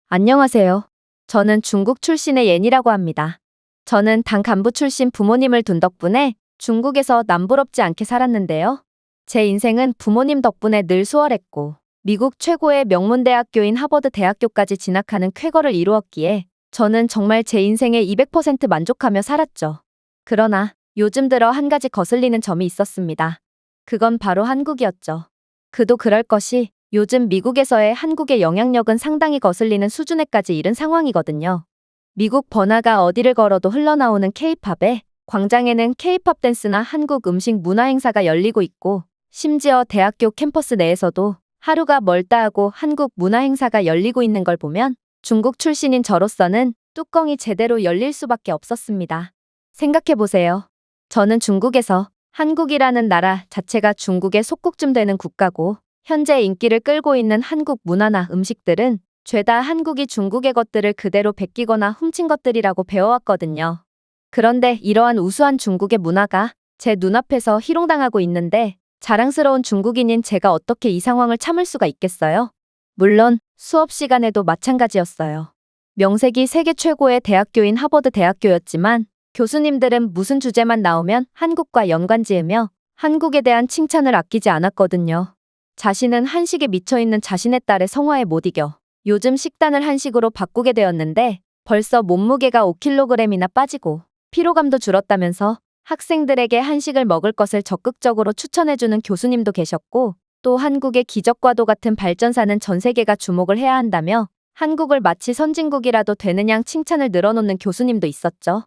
Speaker 1: 안녕하세요. 저는 중국 출신의 옌이라고 합니다. 저는 당 간부 출신 부모님을 둔 덕분에 중국에서 남부럽지 않게 살았는데요. 제 인생은 부모님 덕분에 늘 수월했고 미국 최고의 명문대학교인 하버드 대학교까지 진학하는 쾌거를 이루었기에 저는 정말 제 인생에 200% 만족하며 살았죠. 그러나 요즘 들어 한 가지 거슬리는 점이 있었습니다. 그건 바로 한국이었죠. 그도 그럴 것이 요즘 미국에서의 한국의 영향력은 상당히 거슬리는 수준에까지 이른 상황이거든요. 미국 번화가 어디를 걸어도 흘러나오는 K-팝에 광장에는 K-팝 댄스나 한국 음식 문화 행사가 열리고 있고 심지어 대학교 캠퍼스 내에서도 하루가 멀다 하고 한국 문화 행사가 열리고 있는 걸 보면 중국 출신인 저로서는 뚜껑이 제대로 열릴 수밖에 없었습니다. 생각해보세요. 저는 중국에서 한국이라는 나라 자체가 중국의 속국쯤 되는 국가고 현재 인기를 끌고 있는 한국 문화나 음식들은 죄다 한국이 중국의 것들을 그대로 베끼거나 훔친 것들이라고 배워왔거든요. 그런데 이러한 우수한 중국의 문화가 제 눈앞에서 희롱당하고 있는데 자랑스러운 중국인인 제가 어떻게 이 상황을 참을 수가 있겠어요? 물론 수업 시간에도 마찬가지였어요. 명색이 세계 최고의 대학교인 하버드 대학교였지만 교수님들은 무슨 주제만 나오면 한국과 연관지으며 한국에 대한 칭찬을 아끼지 않았거든요. 자신은 한식에 미쳐있는 자신의 딸의 성화에 못 이겨 요즘 식단을 한식으로 바꾸게 되었는데 벌써 몸무게가 5kg이나 빠지고 피로감도 줄었다면서 학생들에게 한식을 먹을 것을 적극적으로 추천해주는 교수님도 계셨고 또 한국의 기적과도 같은 발전사는 전 세계가 주목을 해야 한다며 한국을 마치 선진국이라도 되는 양 칭찬을 늘어놓는 교수님도 있었죠.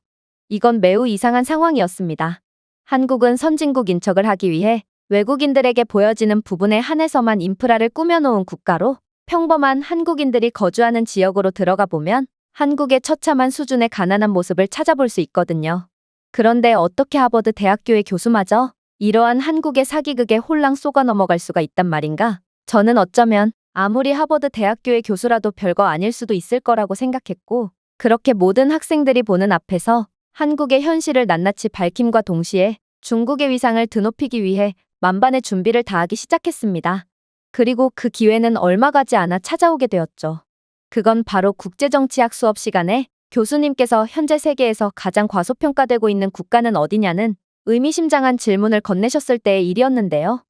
Speaker 1: 이건 매우 이상한 상황이었습니다. 한국은 선진국 인척을 하기 위해 외국인들에게 보여지는 부분에 한해서만 인프라를 꾸며놓은 국가로 평범한 한국인들이 거주하는 지역으로 들어가 보면 한국의 처참한 수준의 가난한 모습을 찾아볼 수 있거든요. 그런데 어떻게 하버드 대학교의 교수마저 이러한 한국의 사기극에 홀랑 속아 넘어갈 수가 있단 말인가? 저는 어쩌면 아무리 하버드 대학교의 교수라도 별거 아닐 수도 있을 거라고 생각했고 그렇게 모든 학생들이 보는 앞에서 한국의 현실을 낱낱이 밝힘과 동시에 중국의 위상을 드높이기 위해 만반의 준비를 다하기 시작했습니다. 그리고 그 기회는 얼마 가지 않아 찾아오게 되었죠. 그건 바로 국제정치학 수업 시간에 교수님께서 현재 세계에서 가장 과소평가되고 있는 국가는 어디냐는 의미심장한 질문을 건네셨을 때의 일이었는데요.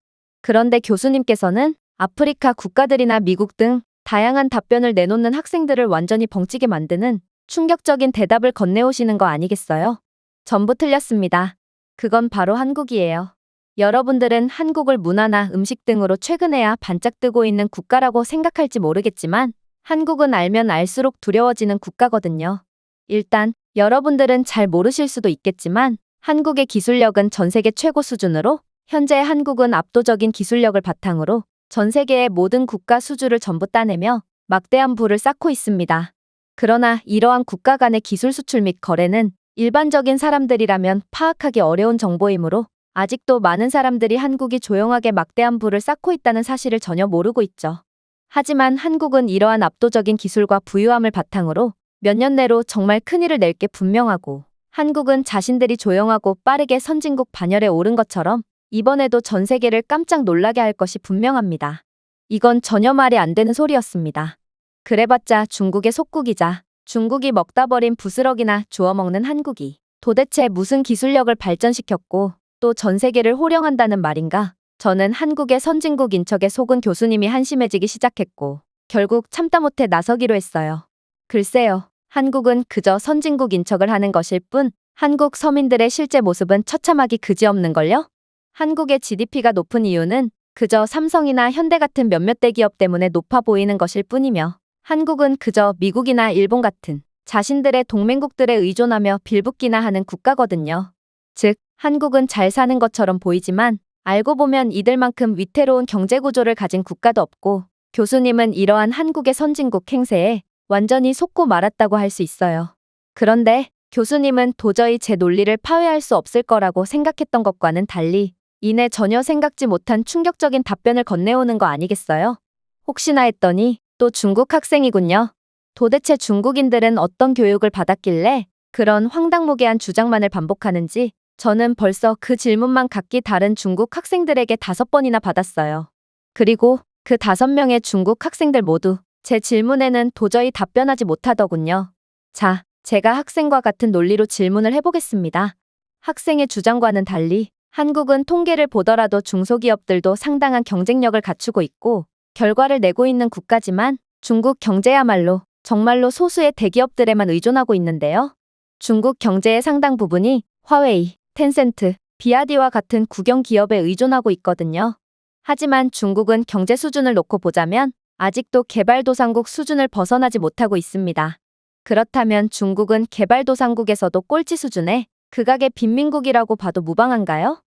Speaker 1: 그런데 교수님께서는 아프리카 국가들이나 미국 등 다양한 답변을 내놓는 학생들을 완전히 벙찌게 만드는 충격적인 대답을 건네오시는 거 아니겠어요? 전부 틀렸습니다. 그건 바로 한국이에요. 여러분들은 한국을 문화나 음식 등으로 최근에야 반짝 뜨고 있는 국가라고 생각할지 모르겠지만 한국은 알면 알수록 두려워지는 국가거든요. 일단 여러분들은 잘 모르실 수도 있겠지만 한국의 기술력은 전 세계 최고 수준으로 현재 한국은 압도적인 기술력을 바탕으로 전 세계의 모든 국가 수주를 전부 따내며 막대한 부를 쌓고 있습니다. 그러나 이러한 국가 간의 기술 수출 및 거래는 일반적인 사람들이라면 파악하기 어려운 정보이므로 아직도 많은 사람들이 한국이 조용하게 막대한 부를 쌓고 있다는 사실을 전혀 모르고 있죠. 하지만 한국은 이러한 압도적인 기술과 부유함을 바탕으로 몇 년 내로 정말 큰일을 낼 게 분명하고 한국은 자신들이 조용하고 빠르게 선진국 반열에 오른 것처럼 이번에도 전 세계를 깜짝 놀라게 할 것이 분명합니다. 이건 전혀 말이 안 되는 소리였습니다. 그래봤자 중국의 속국이자 중국이 먹다 버린 부스럭이나 주워먹는 한국이 도대체 무슨 기술력을 발전시켰고 또 전 세계를 호령한다는 말인가? 저는 한국의 선진국 인척에 속은 교수님이 한심해지기 시작했고 결국 참다 못해 나서기로 했어요. 글쎄요. 한국은 그저 선진국 인척을 하는 것일 뿐 한국 서민들의 실제 모습은 처참하기 그지없는걸요? 한국의 GDP가 높은 이유는 그저 삼성이나 현대 같은 몇몇 대기업 때문에 높아 보이는 것일 뿐이며 한국은 그저 미국이나 일본 같은 자신들의 동맹국들에 의존하며 빌붙기나 하는 국가거든요. 즉, 한국은 잘 사는 것처럼 보이지만 알고 보면 이들만큼 위태로운 경제구조를 가진 국가도 없고 교수님은 이러한 한국의 선진국 행세에 완전히 속고 말았다고 할 수 있어요. 그런데 교수님은 도저히 제 논리를 파회할 수 없을 거라고 생각했던 것과는 달리 이내 전혀 생각지 못한 충격적인 답변을 건네오는 거 아니겠어요? 혹시나 했더니 또 중국 학생이군요. 도대체 중국인들은 어떤 교육을 받았길래 그런 황당무계한 주장만을 반복하는지 저는 벌써 그 질문만 각기 다른 중국 학생들에게 5번이나 받았어요. 그리고 그 5명의 중국 학생들 모두 제 질문에는 도저히 답변하지 못하더군요. 자, 제가 학생과 같은 논리로 질문을 해보겠습니다. 학생의 주장과는 달리 한국은 통계를 보더라도 중소기업들도 상당한 경쟁력을 갖추고 있고 결과를 내고 있는 국가지만 중국 경제야말로 정말로 소수의 대기업들에만 의존하고 있는데요. 중국 경제의 상당 부분이 화웨이, 텐센트, 비아디와 같은 국영 기업에 의존하고 있거든요. 하지만 중국은 경제 수준을 놓고 보자면 아직도 개발도상국 수준을 벗어나지 못하고 있습니다. 그렇다면 중국은 개발도상국에서도 꼴찌 수준의 극악의 빈민국이라고 봐도 무방한가요?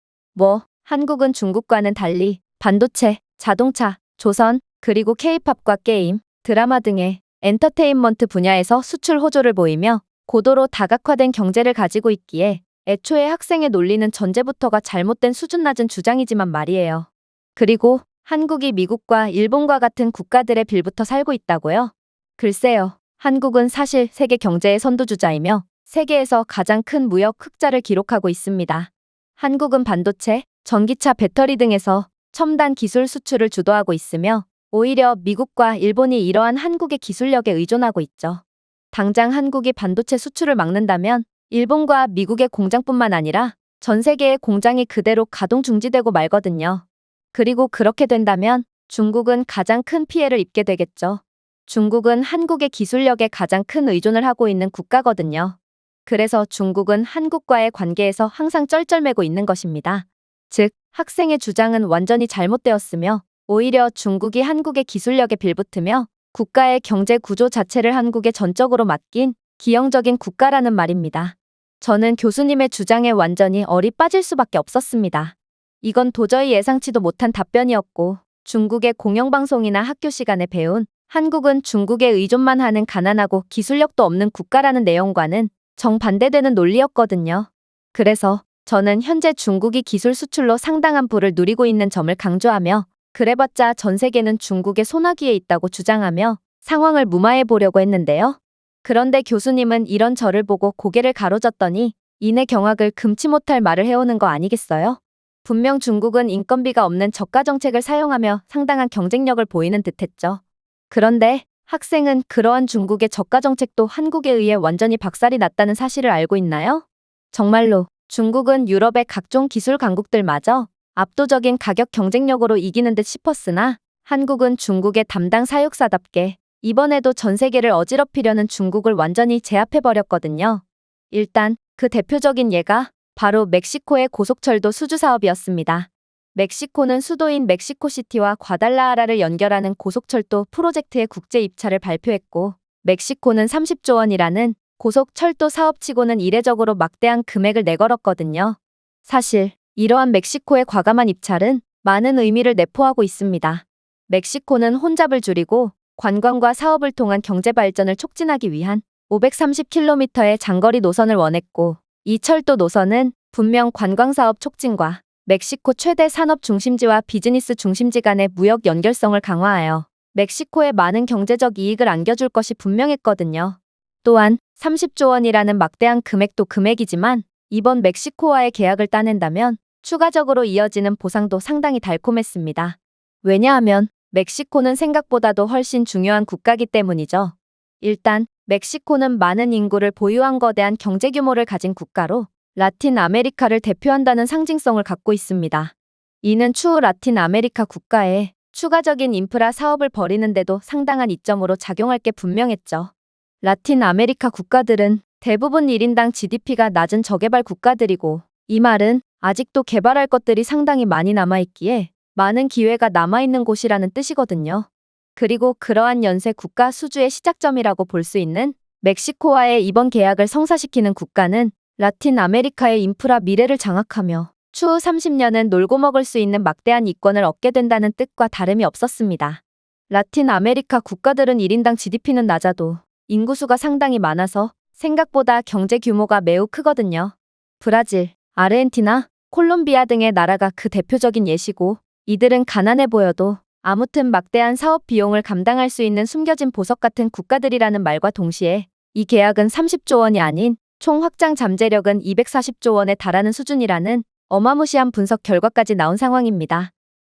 Speaker 1: 한국은 중국과는 달리 반도체, 자동차, 조선, 그리고 케이팝과 게임, 드라마 등의 엔터테인먼트 분야에서 수출 호조를 보이며 고도로 다각화된 경제를 가지고 있기에 애초에 학생의 논리는 전제부터가 잘못된 수준 낮은 주장이지만 말이에요. 그리고 한국이 미국과 일본과 같은 국가들의 빌부터 살고 있다고요? 글쎄요. 한국은 사실 세계 경제의 선두주자이며 세계에서 가장 큰 무역 흑자를 기록하고 있습니다. 한국은 반도체, 전기차 배터리 등에서 첨단 기술 수출을 주도하고 있으며 오히려 미국과 일본이 이러한 한국의 기술력에 의존하고 있죠. 당장 한국이 반도체 수출을 막는다면 일본과 미국의 공장뿐만 아니라 전 세계의 공장이 그대로 가동 중지되고 말거든요. 그리고 그렇게 된다면 중국은 가장 큰 피해를 입게 되겠죠. 중국은 한국의 기술력에 가장 큰 의존을 하고 있는 국가거든요. 그래서 중국은 한국과의 관계에서 항상 쩔쩔매고 있는 것입니다. 즉, 학생의 주장은 완전히 잘못되었으며 오히려 중국이 한국의 기술력에 빌붙으며 국가의 경제 구조 자체를 한국에 전적으로 맡긴 기형적인 국가라는 말입니다. 저는 교수님의 주장에 완전히 얼이 빠질 수밖에 없었습니다. 이건 도저히 예상치도 못한 답변이었고 중국의 공영방송이나 학교 시간에 배운 한국은 중국에 의존만 하는 가난하고 기술력도 없는 국가라는 내용과는 정반대되는 논리였거든요. 그래서 저는 현재 중국이 기술 수출로 상당한 부를 누리고 있는 점을 강조하며 그래봤자 전 세계는 중국의 소나기에 있다고 주장하며 상황을 무마해 보려고 했는데요. 그런데 교수님은 이런 저를 보고 고개를 가로젓더니 이내 경악을 금치 못할 말을 해오는 거 아니겠어요? 분명 중국은 인건비가 없는 저가 정책을 사용하며 상당한 경쟁력을 보이는 듯했죠. 그런데 학생은 그러한 중국의 저가 정책도 한국에 의해 완전히 박살이 났다는 사실을 알고 있나요? 정말로 중국은 유럽의 각종 기술 강국들마저 압도적인 가격 경쟁력으로 이기는 듯 싶었으나 한국은 중국의 담당 사육사답게 이번에도 전 세계를 어지럽히려는 중국을 완전히 제압해버렸거든요. 일단 그 대표적인 예가 바로 멕시코의 고속철도 수주 사업이었습니다. 멕시코는 수도인 멕시코시티와 과달라하라를 연결하는 고속철도 프로젝트의 국제 입찰을 발표했고 멕시코는 30조 원이라는 고속철도 사업치고는 이례적으로 막대한 금액을 내걸었거든요. 사실 이러한 멕시코의 과감한 입찰은 많은 의미를 내포하고 있습니다. 멕시코는 혼잡을 줄이고 관광과 사업을 통한 경제 발전을 촉진하기 위한 530km의 장거리 노선을 원했고 이 철도 노선은 분명 관광사업 촉진과 멕시코 최대 산업 중심지와 비즈니스 중심지 간의 무역 연결성을 강화하여 멕시코에 많은 경제적 이익을 안겨줄 것이 분명했거든요. 또한 30조 원이라는 막대한 금액도 금액이지만 이번 멕시코와의 계약을 따낸다면 추가적으로 이어지는 보상도 상당히 달콤했습니다. 왜냐하면 멕시코는 생각보다도 훨씬 중요한 국가이기 때문이죠. 일단 멕시코는 많은 인구를 보유한 거대한 경제 규모를 가진 국가로 라틴 아메리카를 대표한다는 상징성을 갖고 있습니다. 이는 추후 라틴 아메리카 국가에 추가적인 인프라 사업을 벌이는데도 상당한 이점으로 작용할 게 분명했죠. 라틴 아메리카 국가들은 대부분 1인당 GDP가 낮은 저개발 국가들이고 이 말은 아직도 개발할 것들이 상당히 많이 남아있기에 많은 기회가 남아있는 곳이라는 뜻이거든요. 그리고 그러한 연쇄 국가 수주의 시작점이라고 볼 수 있는 멕시코와의 이번 계약을 성사시키는 국가는 라틴 아메리카의 인프라 미래를 장악하며 추후 30년은 놀고 먹을 수 있는 막대한 이권을 얻게 된다는 뜻과 다름이 없었습니다. 라틴 아메리카 국가들은 1인당 GDP는 낮아도 인구수가 상당히 많아서 생각보다 경제 규모가 매우 크거든요. 브라질, 아르헨티나, 콜롬비아 등의 나라가 그 대표적인 예시고 이들은 가난해 보여도 아무튼 막대한 사업 비용을 감당할 수 있는 숨겨진 보석 같은 국가들이라는 말과 동시에 이 계약은 30조 원이 아닌 총 확장 잠재력은 240조 원에 달하는 수준이라는 어마무시한 분석 결과까지 나온 상황입니다.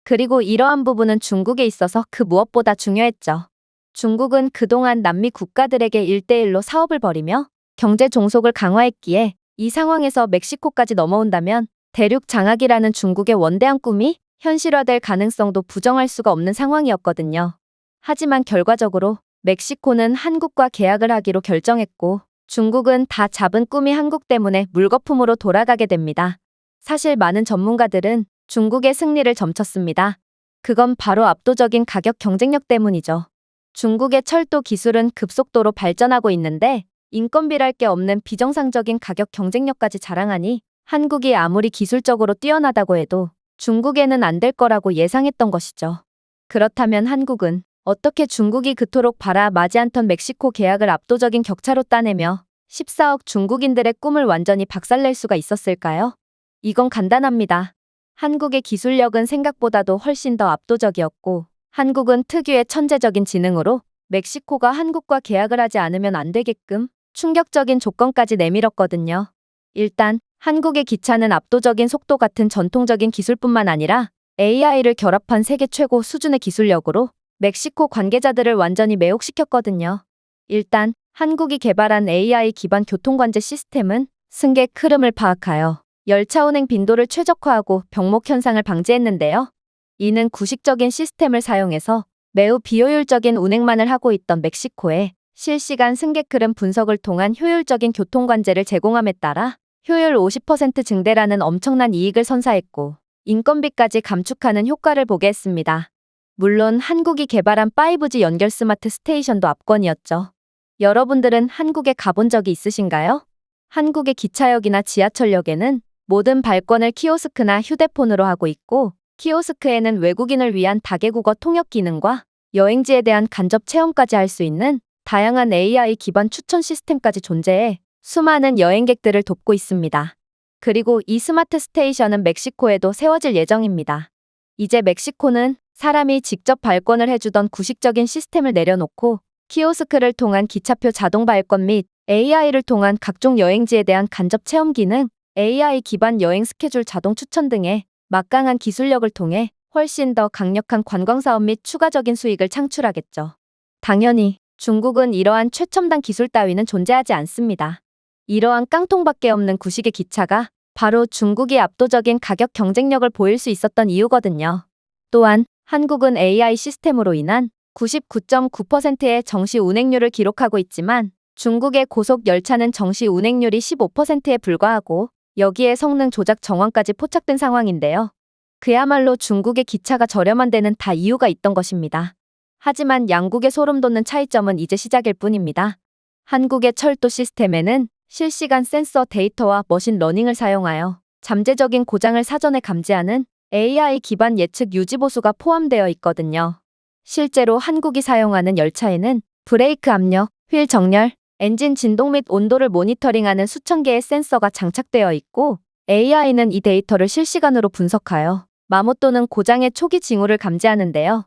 Speaker 1: 그리고 이러한 부분은 중국에 있어서 그 무엇보다 중요했죠. 중국은 그동안 남미 국가들에게 1대1로 사업을 벌이며 경제 종속을 강화했기에 이 상황에서 멕시코까지 넘어온다면 대륙 장악이라는 중국의 원대한 꿈이 현실화될 가능성도 부정할 수가 없는 상황이었거든요. 하지만 결과적으로 멕시코는 한국과 계약을 하기로 결정했고 중국은 다 잡은 꿈이 한국 때문에 물거품으로 돌아가게 됩니다. 사실 많은 전문가들은 중국의 승리를 점쳤습니다. 그건 바로 압도적인 가격 경쟁력 때문이죠. 중국의 철도 기술은 급속도로 발전하고 있는데 인건비랄 게 없는 비정상적인 가격 경쟁력까지 자랑하니 한국이 아무리 기술적으로 뛰어나다고 해도 중국에는 안 될 거라고 예상했던 것이죠. 그렇다면 한국은 어떻게 중국이 그토록 바라마지 않던 멕시코 계약을 압도적인 격차로 따내며 14억 중국인들의 꿈을 완전히 박살낼 수가 있었을까요? 이건 간단합니다. 한국의 기술력은 생각보다도 훨씬 더 압도적이었고 한국은 특유의 천재적인 지능으로 멕시코가 한국과 계약을 하지 않으면 안 되게끔 충격적인 조건까지 내밀었거든요. 일단 한국의 기차는 압도적인 속도 같은 전통적인 기술뿐만 아니라 AI를 결합한 세계 최고 수준의 기술력으로 멕시코 관계자들을 완전히 매혹시켰거든요. 일단 한국이 개발한 AI 기반 교통관제 시스템은 승객 흐름을 파악하여 열차 운행 빈도를 최적화하고 병목 현상을 방지했는데요. 이는 구식적인 시스템을 사용해서 매우 비효율적인 운행만을 하고 있던 멕시코에 실시간 승객 흐름 분석을 통한 효율적인 교통관제를 제공함에 따라 효율 50% 증대라는 엄청난 이익을 선사했고 인건비까지 감축하는 효과를 보게 했습니다. 물론 한국이 개발한 5G 연결 스마트 스테이션도 압권이었죠. 여러분들은 한국에 가본 적이 있으신가요? 한국의 기차역이나 지하철역에는 모든 발권을 키오스크나 휴대폰으로 하고 있고 키오스크에는 외국인을 위한 다개국어 통역 기능과 여행지에 대한 간접 체험까지 할 수 있는 다양한 AI 기반 추천 시스템까지 존재해 수많은 여행객들을 돕고 있습니다. 그리고 이 스마트 스테이션은 멕시코에도 세워질 예정입니다. 이제 멕시코는 사람이 직접 발권을 해주던 구식적인 시스템을 내려놓고 키오스크를 통한 기차표 자동 발권 및 AI를 통한 각종 여행지에 대한 간접 체험 기능, AI 기반 여행 스케줄 자동 추천 등의 막강한 기술력을 통해 훨씬 더 강력한 관광사업 및 추가적인 수익을 창출하겠죠. 당연히 중국은 이러한 최첨단 기술 따위는 존재하지 않습니다. 이러한 깡통밖에 없는 구식의 기차가 바로 중국이 압도적인 가격 경쟁력을 보일 수 있었던 이유거든요. 또한 한국은 AI 시스템으로 인한 99.9%의 정시 운행률을 기록하고 있지만 중국의 고속 열차는 정시 운행률이 15%에 불과하고 여기에 성능 조작 정황까지 포착된 상황인데요. 그야말로 중국의 기차가 저렴한 데는 다 이유가 있던 것입니다. 하지만 양국의 소름 돋는 차이점은 이제 시작일 뿐입니다. 한국의 철도 시스템에는 실시간 센서 데이터와 머신 러닝을 사용하여 잠재적인 고장을 사전에 감지하는 AI 기반 예측 유지 보수가 포함되어 있거든요. 실제로 한국이 사용하는 열차에는 브레이크 압력, 휠 정렬, 엔진 진동 및 온도를 모니터링하는 수천 개의 센서가 장착되어 있고 AI는 이 데이터를 실시간으로 분석하여 마모 또는 고장의 초기 징후를 감지하는데요.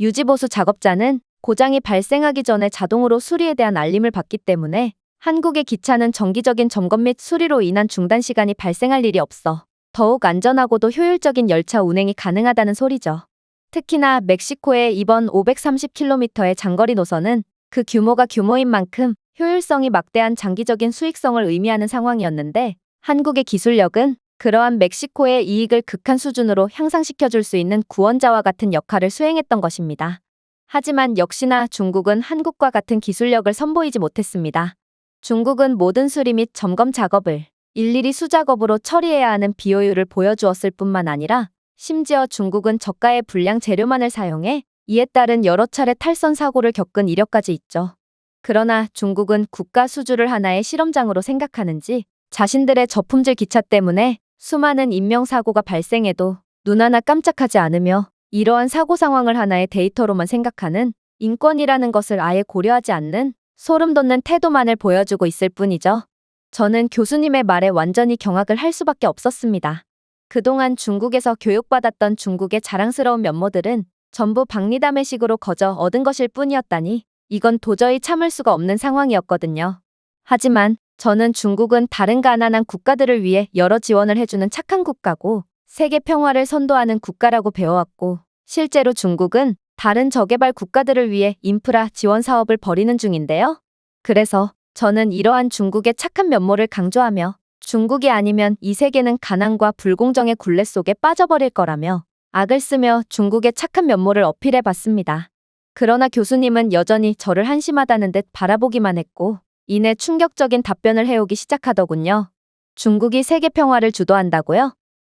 Speaker 1: 유지보수 작업자는 고장이 발생하기 전에 자동으로 수리에 대한 알림을 받기 때문에 한국의 기차는 정기적인 점검 및 수리로 인한 중단 시간이 발생할 일이 없어 더욱 안전하고도 효율적인 열차 운행이 가능하다는 소리죠. 특히나 멕시코의 이번 530km의 장거리 노선은 그 규모가 규모인 만큼 효율성이 막대한 장기적인 수익성을 의미하는 상황이었는데 한국의 기술력은 그러한 멕시코의 이익을 극한 수준으로 향상시켜줄 수 있는 구원자와 같은 역할을 수행했던 것입니다. 하지만 역시나 중국은 한국과 같은 기술력을 선보이지 못했습니다. 중국은 모든 수리 및 점검 작업을 일일이 수작업으로 처리해야 하는 비효율을 보여주었을 뿐만 아니라 심지어 중국은 저가의 불량 재료만을 사용해 이에 따른 여러 차례 탈선 사고를 겪은 이력까지 있죠. 그러나 중국은 국가 수주를 하나의 실험장으로 생각하는지 자신들의 저품질 기차 때문에 수많은 인명사고가 발생해도 눈 하나 깜짝하지 않으며 이러한 사고 상황을 하나의 데이터로만 생각하는 인권이라는 것을 아예 고려하지 않는 소름 돋는 태도만을 보여주고 있을 뿐이죠. 저는 교수님의 말에 완전히 경악을 할 수밖에 없었습니다. 그동안 중국에서 교육받았던 중국의 자랑스러운 면모들은 전부 박리담회식으로 거저 얻은 것일 뿐이었다니 이건 도저히 참을 수가 없는 상황이었거든요. 하지만 저는 중국은 다른 가난한 국가들을 위해 여러 지원을 해주는 착한 국가고 세계 평화를 선도하는 국가라고 배워왔고, 실제로 중국은 다른 저개발 국가들을 위해 인프라 지원 사업을 벌이는 중인데요. 그래서 저는 이러한 중국의 착한 면모를 강조하며 중국이 아니면 이 세계는 가난과 불공정의 굴레 속에 빠져버릴 거라며 악을 쓰며 중국의 착한 면모를 어필해 봤습니다. 그러나 교수님은 여전히 저를 한심하다는 듯 바라보기만 했고 이내 충격적인 답변을 해오기 시작하더군요. 중국이 세계 평화를 주도한다고요?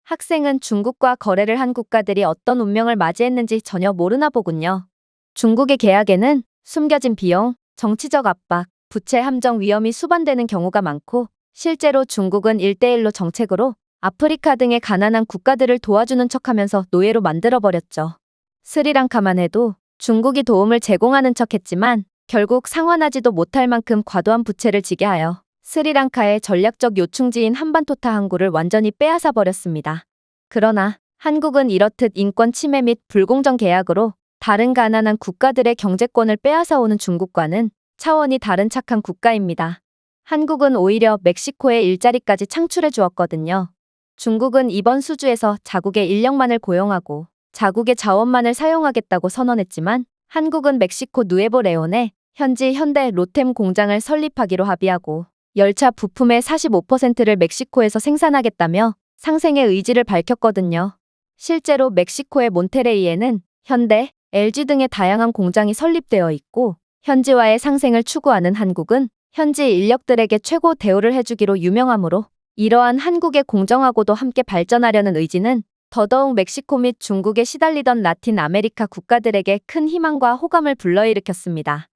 Speaker 1: 학생은 중국과 거래를 한 국가들이 어떤 운명을 맞이했는지 전혀 모르나 보군요. 중국의 계약에는 숨겨진 비용, 정치적 압박, 부채 함정 위험이 수반되는 경우가 많고 실제로 중국은 1대1로 정책으로 아프리카 등의 가난한 국가들을 도와주는 척하면서 노예로 만들어버렸죠. 스리랑카만 해도 중국이 도움을 제공하는 척했지만 결국 상환하지도 못할 만큼 과도한 부채를 지게 하여 스리랑카의 전략적 요충지인 한반토타 항구를 완전히 빼앗아 버렸습니다. 그러나 한국은 이렇듯 인권 침해 및 불공정 계약으로 다른 가난한 국가들의 경제권을 빼앗아오는 중국과는 차원이 다른 착한 국가입니다. 한국은 오히려 멕시코에 일자리까지 창출해 주었거든요. 중국은 이번 수주에서 자국의 인력만을 고용하고 자국의 자원만을 사용하겠다고 선언했지만 한국은 멕시코 누에보 레온에 현지 현대 로템 공장을 설립하기로 합의하고 열차 부품의 45%를 멕시코에서 생산하겠다며 상생의 의지를 밝혔거든요. 실제로 멕시코의 몬테레이에는 현대, LG 등의 다양한 공장이 설립되어 있고 현지와의 상생을 추구하는 한국은 현지 인력들에게 최고 대우를 해주기로 유명하므로 이러한 한국의 공정하고도 함께 발전하려는 의지는 더더욱 멕시코 및 중국에 시달리던 라틴 아메리카 국가들에게 큰 희망과 호감을 불러일으켰습니다.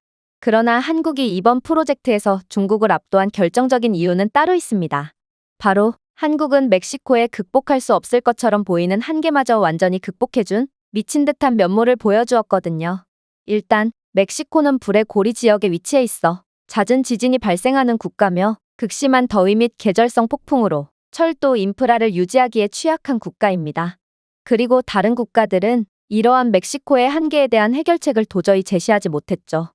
Speaker 1: 그러나 한국이 이번 프로젝트에서 중국을 압도한 결정적인 이유는 따로 있습니다. 바로 한국은 멕시코에 극복할 수 없을 것처럼 보이는 한계마저 완전히 극복해준 미친 듯한 면모를 보여주었거든요. 일단 멕시코는 불의 고리 지역에 위치해 있어 잦은 지진이 발생하는 국가며 극심한 더위 및 계절성 폭풍으로 철도 인프라를 유지하기에 취약한 국가입니다. 그리고 다른 국가들은 이러한 멕시코의 한계에 대한 해결책을 도저히 제시하지 못했죠.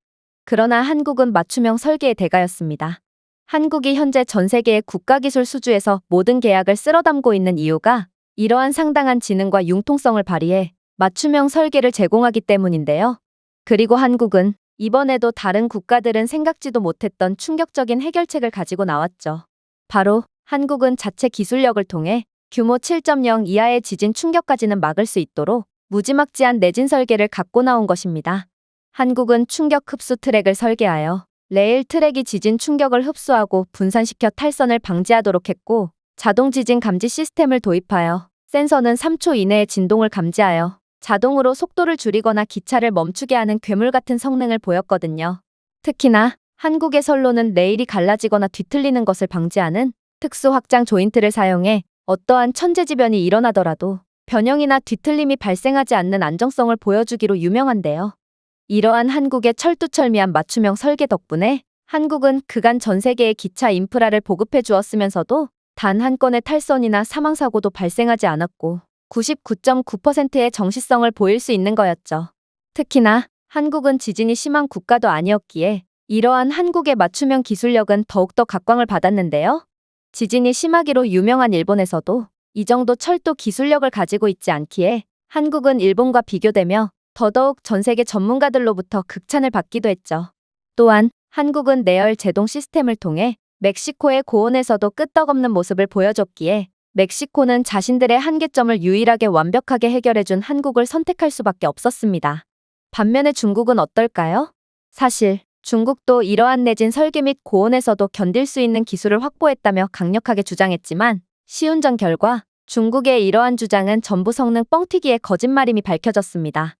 Speaker 1: 그러나 한국은 맞춤형 설계의 대가였습니다. 한국이 현재 전 세계의 국가기술 수주에서 모든 계약을 쓸어담고 있는 이유가 이러한 상당한 지능과 융통성을 발휘해 맞춤형 설계를 제공하기 때문인데요. 그리고 한국은 이번에도 다른 국가들은 생각지도 못했던 충격적인 해결책을 가지고 나왔죠. 바로 한국은 자체 기술력을 통해 규모 7.0 이하의 지진 충격까지는 막을 수 있도록 무지막지한 내진 설계를 갖고 나온 것입니다. 한국은 충격 흡수 트랙을 설계하여 레일 트랙이 지진 충격을 흡수하고 분산시켜 탈선을 방지하도록 했고 자동 지진 감지 시스템을 도입하여 센서는 3초 이내에 진동을 감지하여 자동으로 속도를 줄이거나 기차를 멈추게 하는 괴물 같은 성능을 보였거든요. 특히나 한국의 선로는 레일이 갈라지거나 뒤틀리는 것을 방지하는 특수 확장 조인트를 사용해 어떠한 천재지변이 일어나더라도 변형이나 뒤틀림이 발생하지 않는 안정성을 보여주기로 유명한데요. 이러한 한국의 철두철미한 맞춤형 설계 덕분에 한국은 그간 전 세계의 기차 인프라를 보급해 주었으면서도 단 한 건의 탈선이나 사망사고도 발생하지 않았고 99.9%의 정시성을 보일 수 있는 거였죠. 특히나 한국은 지진이 심한 국가도 아니었기에 이러한 한국의 맞춤형 기술력은 더욱더 각광을 받았는데요. 지진이 심하기로 유명한 일본에서도 이 정도 철도 기술력을 가지고 있지 않기에 한국은 일본과 비교되며 더더욱 전 세계 전문가들로부터 극찬을 받기도 했죠. 또한 한국은 내열 제동 시스템을 통해 멕시코의 고온에서도 끄떡없는 모습을 보여줬기에 멕시코는 자신들의 한계점을 유일하게 완벽하게 해결해준 한국을 선택할 수밖에 없었습니다. 반면에 중국은 어떨까요? 사실 중국도 이러한 내진 설계 및 고온에서도 견딜 수 있는 기술을 확보했다며 강력하게 주장했지만 시운전 결과 중국의 이러한 주장은 전부 성능 뻥튀기의 거짓말임이 밝혀졌습니다.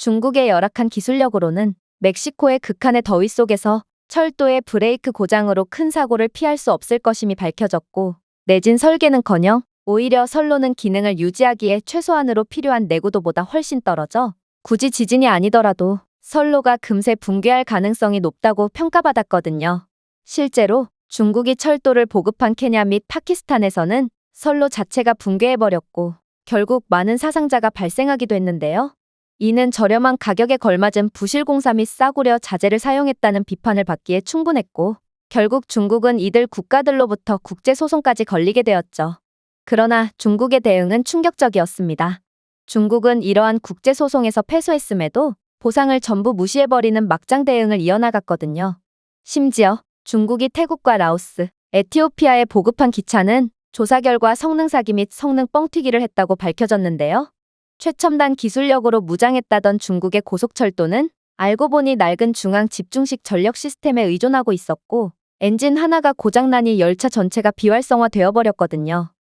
Speaker 1: 중국의 열악한 기술력으로는 멕시코의 극한의 더위 속에서 철도의 브레이크 고장으로 큰 사고를 피할 수 없을 것임이 밝혀졌고 내진 설계는커녕 오히려 선로는 기능을 유지하기에 최소한으로 필요한 내구도보다 훨씬 떨어져 굳이 지진이 아니더라도 선로가 금세 붕괴할 가능성이 높다고 평가받았거든요. 실제로 중국이 철도를 보급한 케냐 및 파키스탄에서는 선로 자체가 붕괴해버렸고 결국 많은 사상자가 발생하기도 했는데요. 이는 저렴한 가격에 걸맞은 부실공사 및 싸구려 자재를 사용했다는 비판을 받기에 충분했고 결국 중국은 이들 국가들로부터 국제소송까지 걸리게 되었죠. 그러나 중국의 대응은 충격적이었습니다. 중국은 이러한 국제소송에서 패소했음에도 보상을 전부 무시해버리는 막장 대응을 이어나갔거든요. 심지어 중국이 태국과 라오스, 에티오피아에 보급한 기차는 조사 결과 성능 사기 및 성능 뻥튀기를 했다고 밝혀졌는데요. 최첨단 기술력으로 무장했다던 중국의 고속철도는 알고 보니 낡은 중앙 집중식 전력 시스템에 의존하고 있었고 엔진 하나가 고장나니 열차 전체가 비활성화 되어버렸거든요.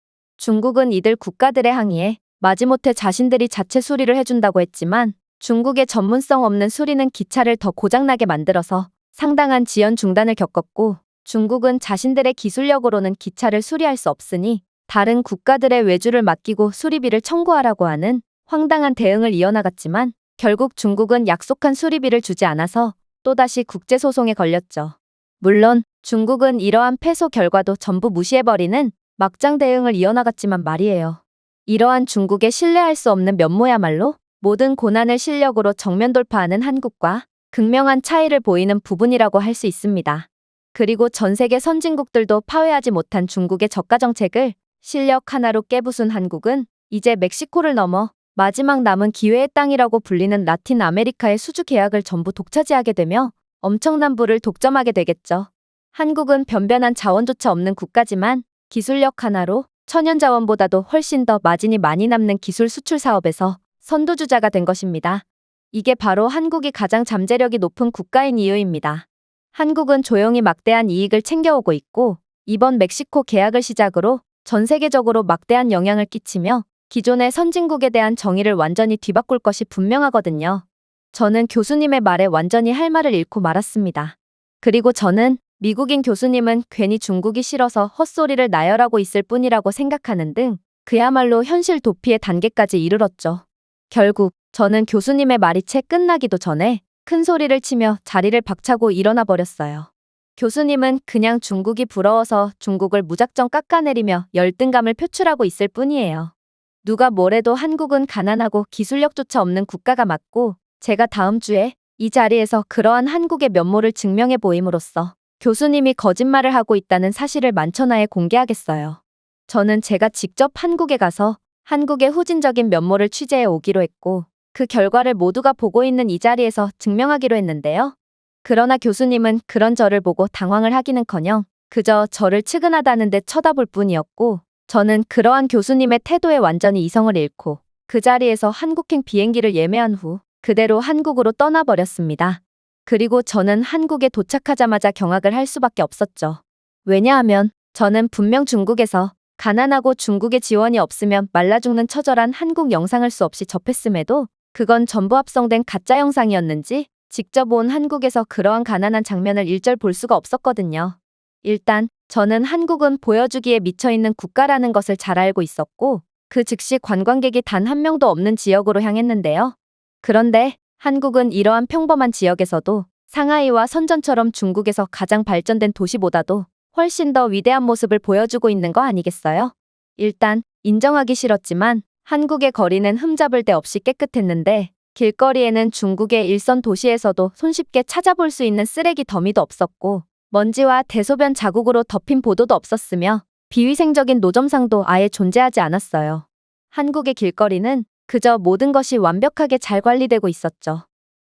Speaker 1: 중국은 이들 국가들의 항의에 마지못해 자신들이 자체 수리를 해준다고 했지만 중국의 전문성 없는 수리는 기차를 더 고장나게 만들어서 상당한 지연 중단을 겪었고 중국은 자신들의 기술력으로는 기차를 수리할 수 없으니 다른 국가들의 외주를 맡기고 수리비를 청구하라고 하는 황당한 대응을 이어나갔지만 결국 중국은 약속한 수리비를 주지 않아서 또다시 국제소송에 걸렸죠. 물론 중국은 이러한 패소 결과도 전부 무시해버리는 막장 대응을 이어나갔지만 말이에요. 이러한 중국의 신뢰할 수 없는 면모야말로 모든 고난을 실력으로 정면 돌파하는 한국과 극명한 차이를 보이는 부분이라고 할 수 있습니다. 그리고 전 세계 선진국들도 파회하지 못한 중국의 저가 정책을 실력 하나로 깨부순 한국은 이제 멕시코를 넘어 마지막 남은 기회의 땅이라고 불리는 라틴 아메리카의 수주 계약을 전부 독차지하게 되며 엄청난 부를 독점하게 되겠죠. 한국은 변변한 자원조차 없는 국가지만 기술력 하나로 천연자원보다도 훨씬 더 마진이 많이 남는 기술 수출 사업에서 선두주자가 된 것입니다. 이게 바로 한국이 가장 잠재력이 높은 국가인 이유입니다. 한국은 조용히 막대한 이익을 챙겨오고 있고 이번 멕시코 계약을 시작으로 전 세계적으로 막대한 영향을 끼치며 기존의 선진국에 대한 정의를 완전히 뒤바꿀 것이 분명하거든요. 저는 교수님의 말에 완전히 할 말을 잃고 말았습니다. 그리고 저는 미국인 교수님은 괜히 중국이 싫어서 헛소리를 나열하고 있을 뿐이라고 생각하는 등 그야말로 현실 도피의 단계까지 이르렀죠. 결국 저는 교수님의 말이 채 끝나기도 전에 큰 소리를 치며 자리를 박차고 일어나 버렸어요. 교수님은 그냥 중국이 부러워서 중국을 무작정 깎아내리며 열등감을 표출하고 있을 뿐이에요. 누가 뭐래도 한국은 가난하고 기술력조차 없는 국가가 맞고 제가 다음 주에 이 자리에서 그러한 한국의 면모를 증명해 보임으로써 교수님이 거짓말을 하고 있다는 사실을 만천하에 공개하겠어요. 저는 제가 직접 한국에 가서 한국의 후진적인 면모를 취재해 오기로 했고 그 결과를 모두가 보고 있는 이 자리에서 증명하기로 했는데요. 그러나 교수님은 그런 저를 보고 당황을 하기는커녕 그저 저를 측은하다는 듯 쳐다볼 뿐이었고 저는 그러한 교수님의 태도에 완전히 이성을 잃고 그 자리에서 한국행 비행기를 예매한 후 그대로 한국으로 떠나버렸습니다. 그리고 저는 한국에 도착하자마자 경악을 할 수밖에 없었죠. 왜냐하면 저는 분명 중국에서 가난하고 중국의 지원이 없으면 말라 죽는 처절한 한국 영상을 수없이 접했음에도 그건 전부 합성된 가짜 영상이었는지 직접 온 한국에서 그러한 가난한 장면을 일절 볼 수가 없었거든요. 일단 저는 한국은 보여주기에 미쳐있는 국가라는 것을 잘 알고 있었고 그 즉시 관광객이 단 한 명도 없는 지역으로 향했는데요. 그런데 한국은 이러한 평범한 지역에서도 상하이와 선전처럼 중국에서 가장 발전된 도시보다도 훨씬 더 위대한 모습을 보여주고 있는 거 아니겠어요? 일단 인정하기 싫었지만 한국의 거리는 흠잡을 데 없이 깨끗했는데 길거리에는 중국의 일선 도시에서도 손쉽게 찾아볼 수 있는 쓰레기 더미도 없었고 먼지와 대소변 자국으로 덮인 보도도 없었으며 비위생적인 노점상도 아예 존재하지 않았어요. 한국의 길거리는 그저 모든 것이 완벽하게 잘 관리되고 있었죠.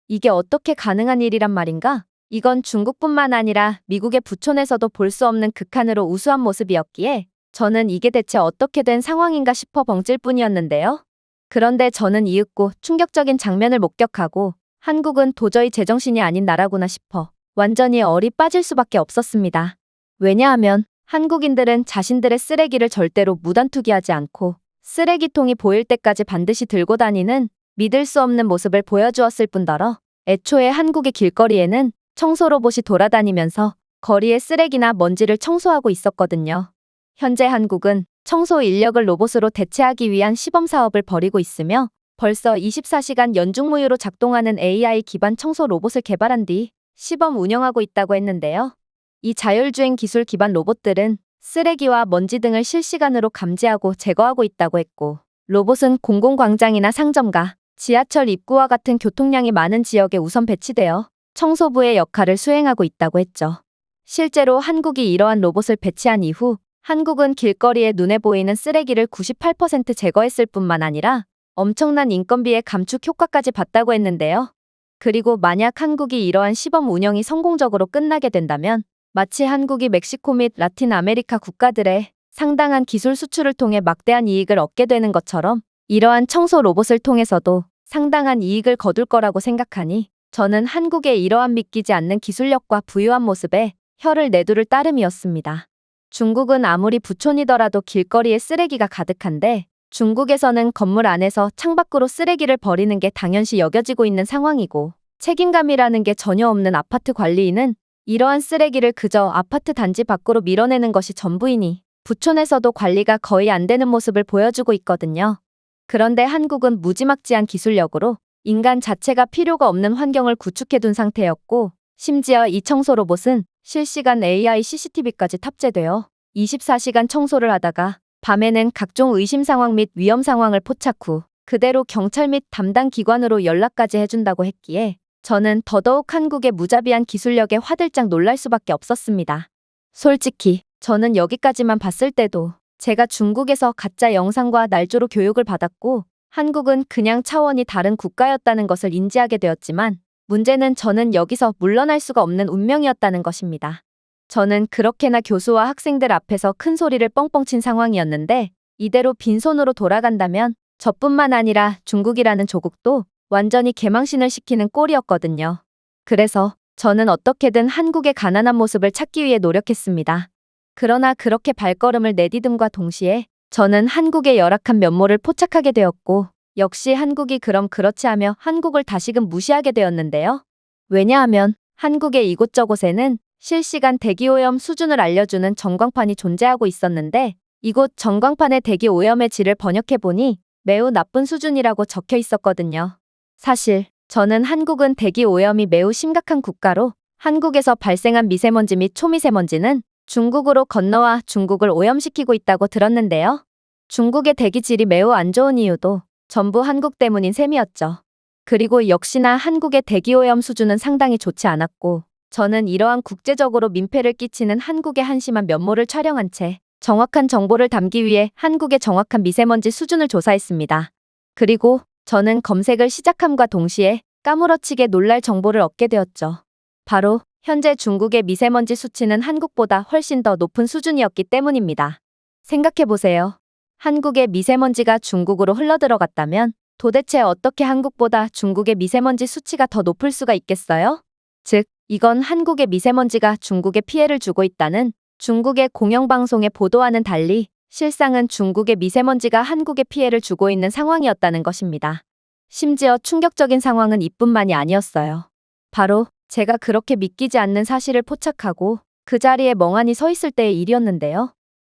Speaker 1: 이게 어떻게 가능한 일이란 말인가? 이건 중국뿐만 아니라 미국의 부촌에서도 볼 수 없는 극한으로 우수한 모습이었기에 저는 이게 대체 어떻게 된 상황인가 싶어 벙찔 뿐이었는데요. 그런데 저는 이윽고 충격적인 장면을 목격하고 한국은 도저히 제정신이 아닌 나라구나 싶어 완전히 얼이 빠질 수밖에 없었습니다. 왜냐하면 한국인들은 자신들의 쓰레기를 절대로 무단 투기하지 않고 쓰레기통이 보일 때까지 반드시 들고 다니는 믿을 수 없는 모습을 보여주었을 뿐더러 애초에 한국의 길거리에는 청소 로봇이 돌아다니면서 거리의 쓰레기나 먼지를 청소하고 있었거든요. 현재 한국은 청소 인력을 로봇으로 대체하기 위한 시범 사업을 벌이고 있으며 벌써 24시간 연중무휴로 작동하는 AI 기반 청소 로봇을 개발한 뒤 시범 운영하고 있다고 했는데요. 이 자율주행 기술 기반 로봇들은 쓰레기와 먼지 등을 실시간으로 감지하고 제거하고 있다고 했고 로봇은 공공광장이나 상점가, 지하철 입구와 같은 교통량이 많은 지역에 우선 배치되어 청소부의 역할을 수행하고 있다고 했죠. 실제로 한국이 이러한 로봇을 배치한 이후 한국은 길거리에 눈에 보이는 쓰레기를 98% 제거했을 뿐만 아니라 엄청난 인건비의 감축 효과까지 봤다고 했는데요. 그리고 만약 한국이 이러한 시범 운영이 성공적으로 끝나게 된다면 마치 한국이 멕시코 및 라틴 아메리카 국가들의 상당한 기술 수출을 통해 막대한 이익을 얻게 되는 것처럼 이러한 청소 로봇을 통해서도 상당한 이익을 거둘 거라고 생각하니 저는 한국의 이러한 믿기지 않는 기술력과 부유한 모습에 혀를 내두를 따름이었습니다. 중국은 아무리 부촌이더라도 길거리에 쓰레기가 가득한데 중국에서는 건물 안에서 창밖으로 쓰레기를 버리는 게 당연시 여겨지고 있는 상황이고 책임감이라는 게 전혀 없는 아파트 관리인은 이러한 쓰레기를 그저 아파트 단지 밖으로 밀어내는 것이 전부이니 부촌에서도 관리가 거의 안 되는 모습을 보여주고 있거든요. 그런데 한국은 무지막지한 기술력으로 인간 자체가 필요가 없는 환경을 구축해둔 상태였고 심지어 이 청소 로봇은 실시간 AI CCTV까지 탑재되어 24시간 청소를 하다가 밤에는 각종 의심 상황 및 위험 상황을 포착 후 그대로 경찰 및 담당 기관으로 연락까지 해준다고 했기에 저는 더더욱 한국의 무자비한 기술력에 화들짝 놀랄 수밖에 없었습니다. 솔직히 저는 여기까지만 봤을 때도 제가 중국에서 가짜 영상과 날조로 교육을 받았고 한국은 그냥 차원이 다른 국가였다는 것을 인지하게 되었지만 문제는 저는 여기서 물러날 수가 없는 운명이었다는 것입니다. 저는 그렇게나 교수와 학생들 앞에서 큰 소리를 뻥뻥 친 상황이었는데 이대로 빈손으로 돌아간다면 저뿐만 아니라 중국이라는 조국도 완전히 개망신을 시키는 꼴이었거든요. 그래서 저는 어떻게든 한국의 가난한 모습을 찾기 위해 노력했습니다. 그러나 그렇게 발걸음을 내디듬과 동시에 저는 한국의 열악한 면모를 포착하게 되었고 역시 한국이 그럼 그렇지 하며 한국을 다시금 무시하게 되었는데요. 왜냐하면 한국의 이곳저곳에는 실시간 대기오염 수준을 알려주는 전광판이 존재하고 있었는데 이곳 전광판의 대기오염의 질을 번역해보니 매우 나쁜 수준이라고 적혀 있었거든요. 사실 저는 한국은 대기오염이 매우 심각한 국가로 한국에서 발생한 미세먼지 및 초미세먼지는 중국으로 건너와 중국을 오염시키고 있다고 들었는데요. 중국의 대기질이 매우 안 좋은 이유도 전부 한국 때문인 셈이었죠. 그리고 역시나 한국의 대기오염 수준은 상당히 좋지 않았고 저는 이러한 국제적으로 민폐를 끼치는 한국의 한심한 면모를 촬영한 채 정확한 정보를 담기 위해 한국의 정확한 미세먼지 수준을 조사했습니다. 그리고 저는 검색을 시작함과 동시에 까무러치게 놀랄 정보를 얻게 되었죠. 바로 현재 중국의 미세먼지 수치는 한국보다 훨씬 더 높은 수준이었기 때문입니다. 생각해보세요. 한국의 미세먼지가 중국으로 흘러들어갔다면 도대체 어떻게 한국보다 중국의 미세먼지 수치가 더 높을 수가 있겠어요? 즉, 이건 한국의 미세먼지가 중국에 피해를 주고 있다는 중국의 공영방송의 보도와는 달리 실상은 중국의 미세먼지가 한국에 피해를 주고 있는 상황이었다는 것입니다. 심지어 충격적인 상황은 이뿐만이 아니었어요. 바로 제가 그렇게 믿기지 않는 사실을 포착하고 그 자리에 멍하니 서 있을 때의 일이었는데요.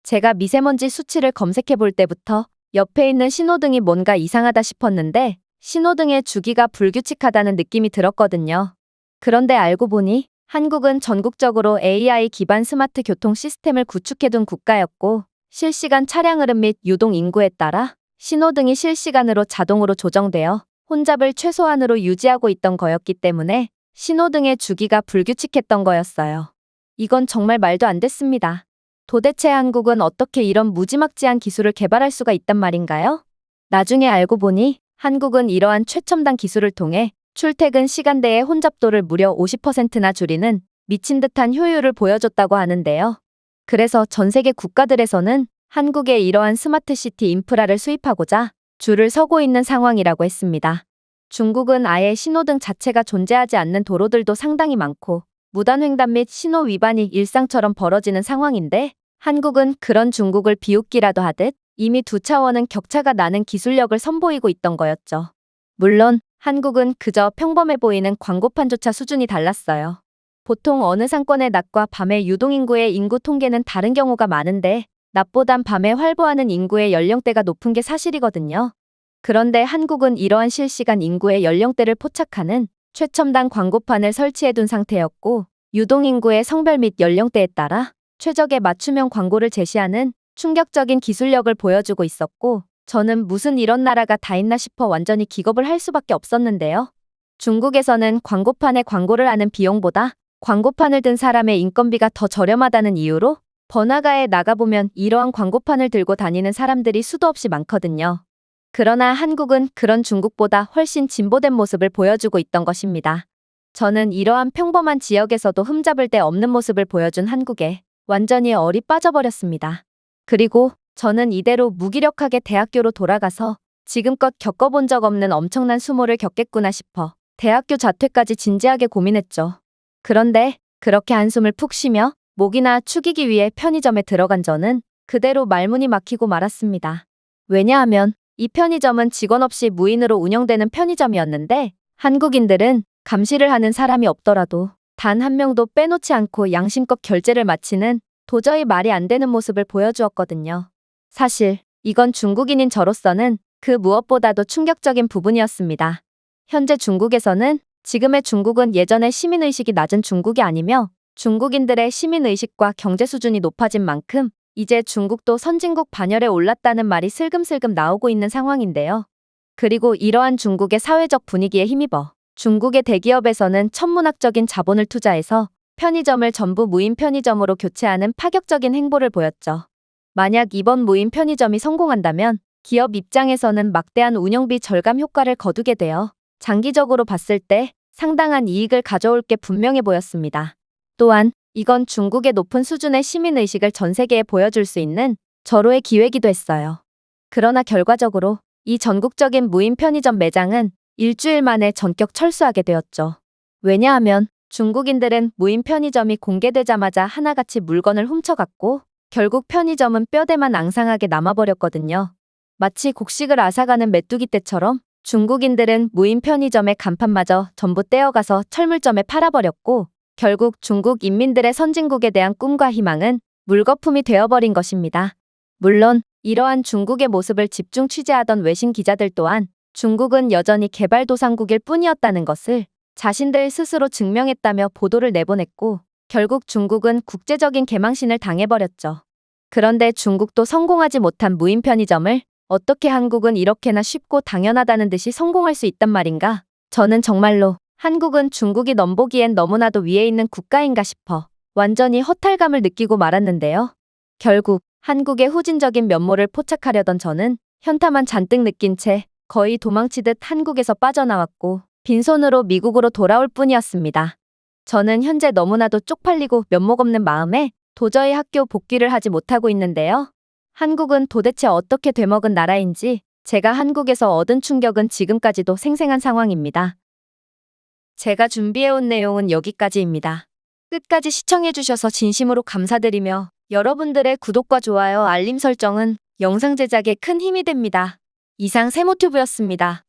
Speaker 1: 제가 미세먼지 수치를 검색해 볼 때부터 옆에 있는 신호등이 뭔가 이상하다 싶었는데 신호등의 주기가 불규칙하다는 느낌이 들었거든요. 그런데 알고 보니 한국은 전국적으로 AI 기반 스마트 교통 시스템을 구축해둔 국가였고 실시간 차량 흐름 및 유동 인구에 따라 신호등이 실시간으로 자동으로 조정되어 혼잡을 최소한으로 유지하고 있던 거였기 때문에 신호등의 주기가 불규칙했던 거였어요. 이건 정말 말도 안 됐습니다. 도대체 한국은 어떻게 이런 무지막지한 기술을 개발할 수가 있단 말인가요? 나중에 알고 보니 한국은 이러한 최첨단 기술을 통해 출퇴근 시간대의 혼잡도를 무려 50%나 줄이는 미친 듯한 효율을 보여줬다고 하는데요. 그래서 전 세계 국가들에서는 한국의 이러한 스마트 시티 인프라를 수입하고자 줄을 서고 있는 상황이라고 했습니다. 중국은 아예 신호등 자체가 존재하지 않는 도로들도 상당히 많고 무단횡단 및 신호 위반이 일상처럼 벌어지는 상황인데 한국은 그런 중국을 비웃기라도 하듯 이미 두 차원은 격차가 나는 기술력을 선보이고 있던 거였죠. 물론 한국은 그저 평범해 보이는 광고판조차 수준이 달랐어요. 보통 어느 상권의 낮과 밤의 유동인구의 인구 통계는 다른 경우가 많은데 낮보단 밤에 활보하는 인구의 연령대가 높은 게 사실이거든요. 그런데 한국은 이러한 실시간 인구의 연령대를 포착하는 최첨단 광고판을 설치해둔 상태였고 유동인구의 성별 및 연령대에 따라 최적의 맞춤형 광고를 제시하는 충격적인 기술력을 보여주고 있었고 저는 무슨 이런 나라가 다 있나 싶어 완전히 기겁을 할 수밖에 없었는데요. 중국에서는 광고판에 광고를 하는 비용보다 광고판을 든 사람의 인건비가 더 저렴하다는 이유로 번화가에 나가보면 이러한 광고판을 들고 다니는 사람들이 수도 없이 많거든요. 그러나 한국은 그런 중국보다 훨씬 진보된 모습을 보여주고 있던 것입니다. 저는 이러한 평범한 지역에서도 흠잡을 데 없는 모습을 보여준 한국에 완전히 얼이 빠져버렸습니다. 그리고 저는 이대로 무기력하게 대학교로 돌아가서 지금껏 겪어본 적 없는 엄청난 수모를 겪겠구나 싶어 대학교 자퇴까지 진지하게 고민했죠. 그런데 그렇게 한숨을 푹 쉬며 목이나 축이기 위해 편의점에 들어간 저는 그대로 말문이 막히고 말았습니다. 왜냐하면 이 편의점은 직원 없이 무인으로 운영되는 편의점이었는데 한국인들은 감시를 하는 사람이 없더라도 단 한 명도 빼놓지 않고 양심껏 결제를 마치는 도저히 말이 안 되는 모습을 보여주었거든요. 사실 이건 중국인인 저로서는 그 무엇보다도 충격적인 부분이었습니다. 현재 중국에서는 지금의 중국은 예전의 시민의식이 낮은 중국이 아니며 중국인들의 시민의식과 경제 수준이 높아진 만큼 이제 중국도 선진국 반열에 올랐다는 말이 슬금슬금 나오고 있는 상황인데요. 그리고 이러한 중국의 사회적 분위기에 힘입어 중국의 대기업에서는 천문학적인 자본을 투자해서 편의점을 전부 무인 편의점으로 교체하는 파격적인 행보를 보였죠. 만약 이번 무인 편의점이 성공한다면 기업 입장에서는 막대한 운영비 절감 효과를 거두게 되어 장기적으로 봤을 때 상당한 이익을 가져올 게 분명해 보였습니다. 또한 이건 중국의 높은 수준의 시민의식을 전 세계에 보여줄 수 있는 절호의 기회이기도 했어요. 그러나 결과적으로 이 전국적인 무인 편의점 매장은 일주일 만에 전격 철수하게 되었죠. 왜냐하면 중국인들은 무인 편의점이 공개되자마자 하나같이 물건을 훔쳐갔고 결국 편의점은 뼈대만 앙상하게 남아버렸거든요. 마치 곡식을 앗아가는 메뚜기 떼처럼 중국인들은 무인 편의점의 간판마저 전부 떼어가서 철물점에 팔아버렸고 결국 중국 인민들의 선진국에 대한 꿈과 희망은 물거품이 되어버린 것입니다. 물론 이러한 중국의 모습을 집중 취재하던 외신 기자들 또한 중국은 여전히 개발도상국일 뿐이었다는 것을 자신들 스스로 증명했다며 보도를 내보냈고 결국 중국은 국제적인 개망신을 당해버렸죠. 그런데 중국도 성공하지 못한 무인 편의점을 어떻게 한국은 이렇게나 쉽고 당연하다는 듯이 성공할 수 있단 말인가? 저는 정말로 한국은 중국이 넘보기엔 너무나도 위에 있는 국가인가 싶어 완전히 허탈감을 느끼고 말았는데요. 결국 한국의 후진적인 면모를 포착하려던 저는 현타만 잔뜩 느낀 채 거의 도망치듯 한국에서 빠져나왔고 빈손으로 미국으로 돌아올 뿐이었습니다. 저는 현재 너무나도 쪽팔리고 면목 없는 마음에 도저히 학교 복귀를 하지 못하고 있는데요. 한국은 도대체 어떻게 되먹은 나라인지 제가 한국에서 얻은 충격은 지금까지도 생생한 상황입니다. 제가 준비해온 내용은 여기까지입니다. 끝까지 시청해주셔서 진심으로 감사드리며 여러분들의 구독과 좋아요, 알림 설정은 영상 제작에 큰 힘이 됩니다. 이상 세모튜브였습니다.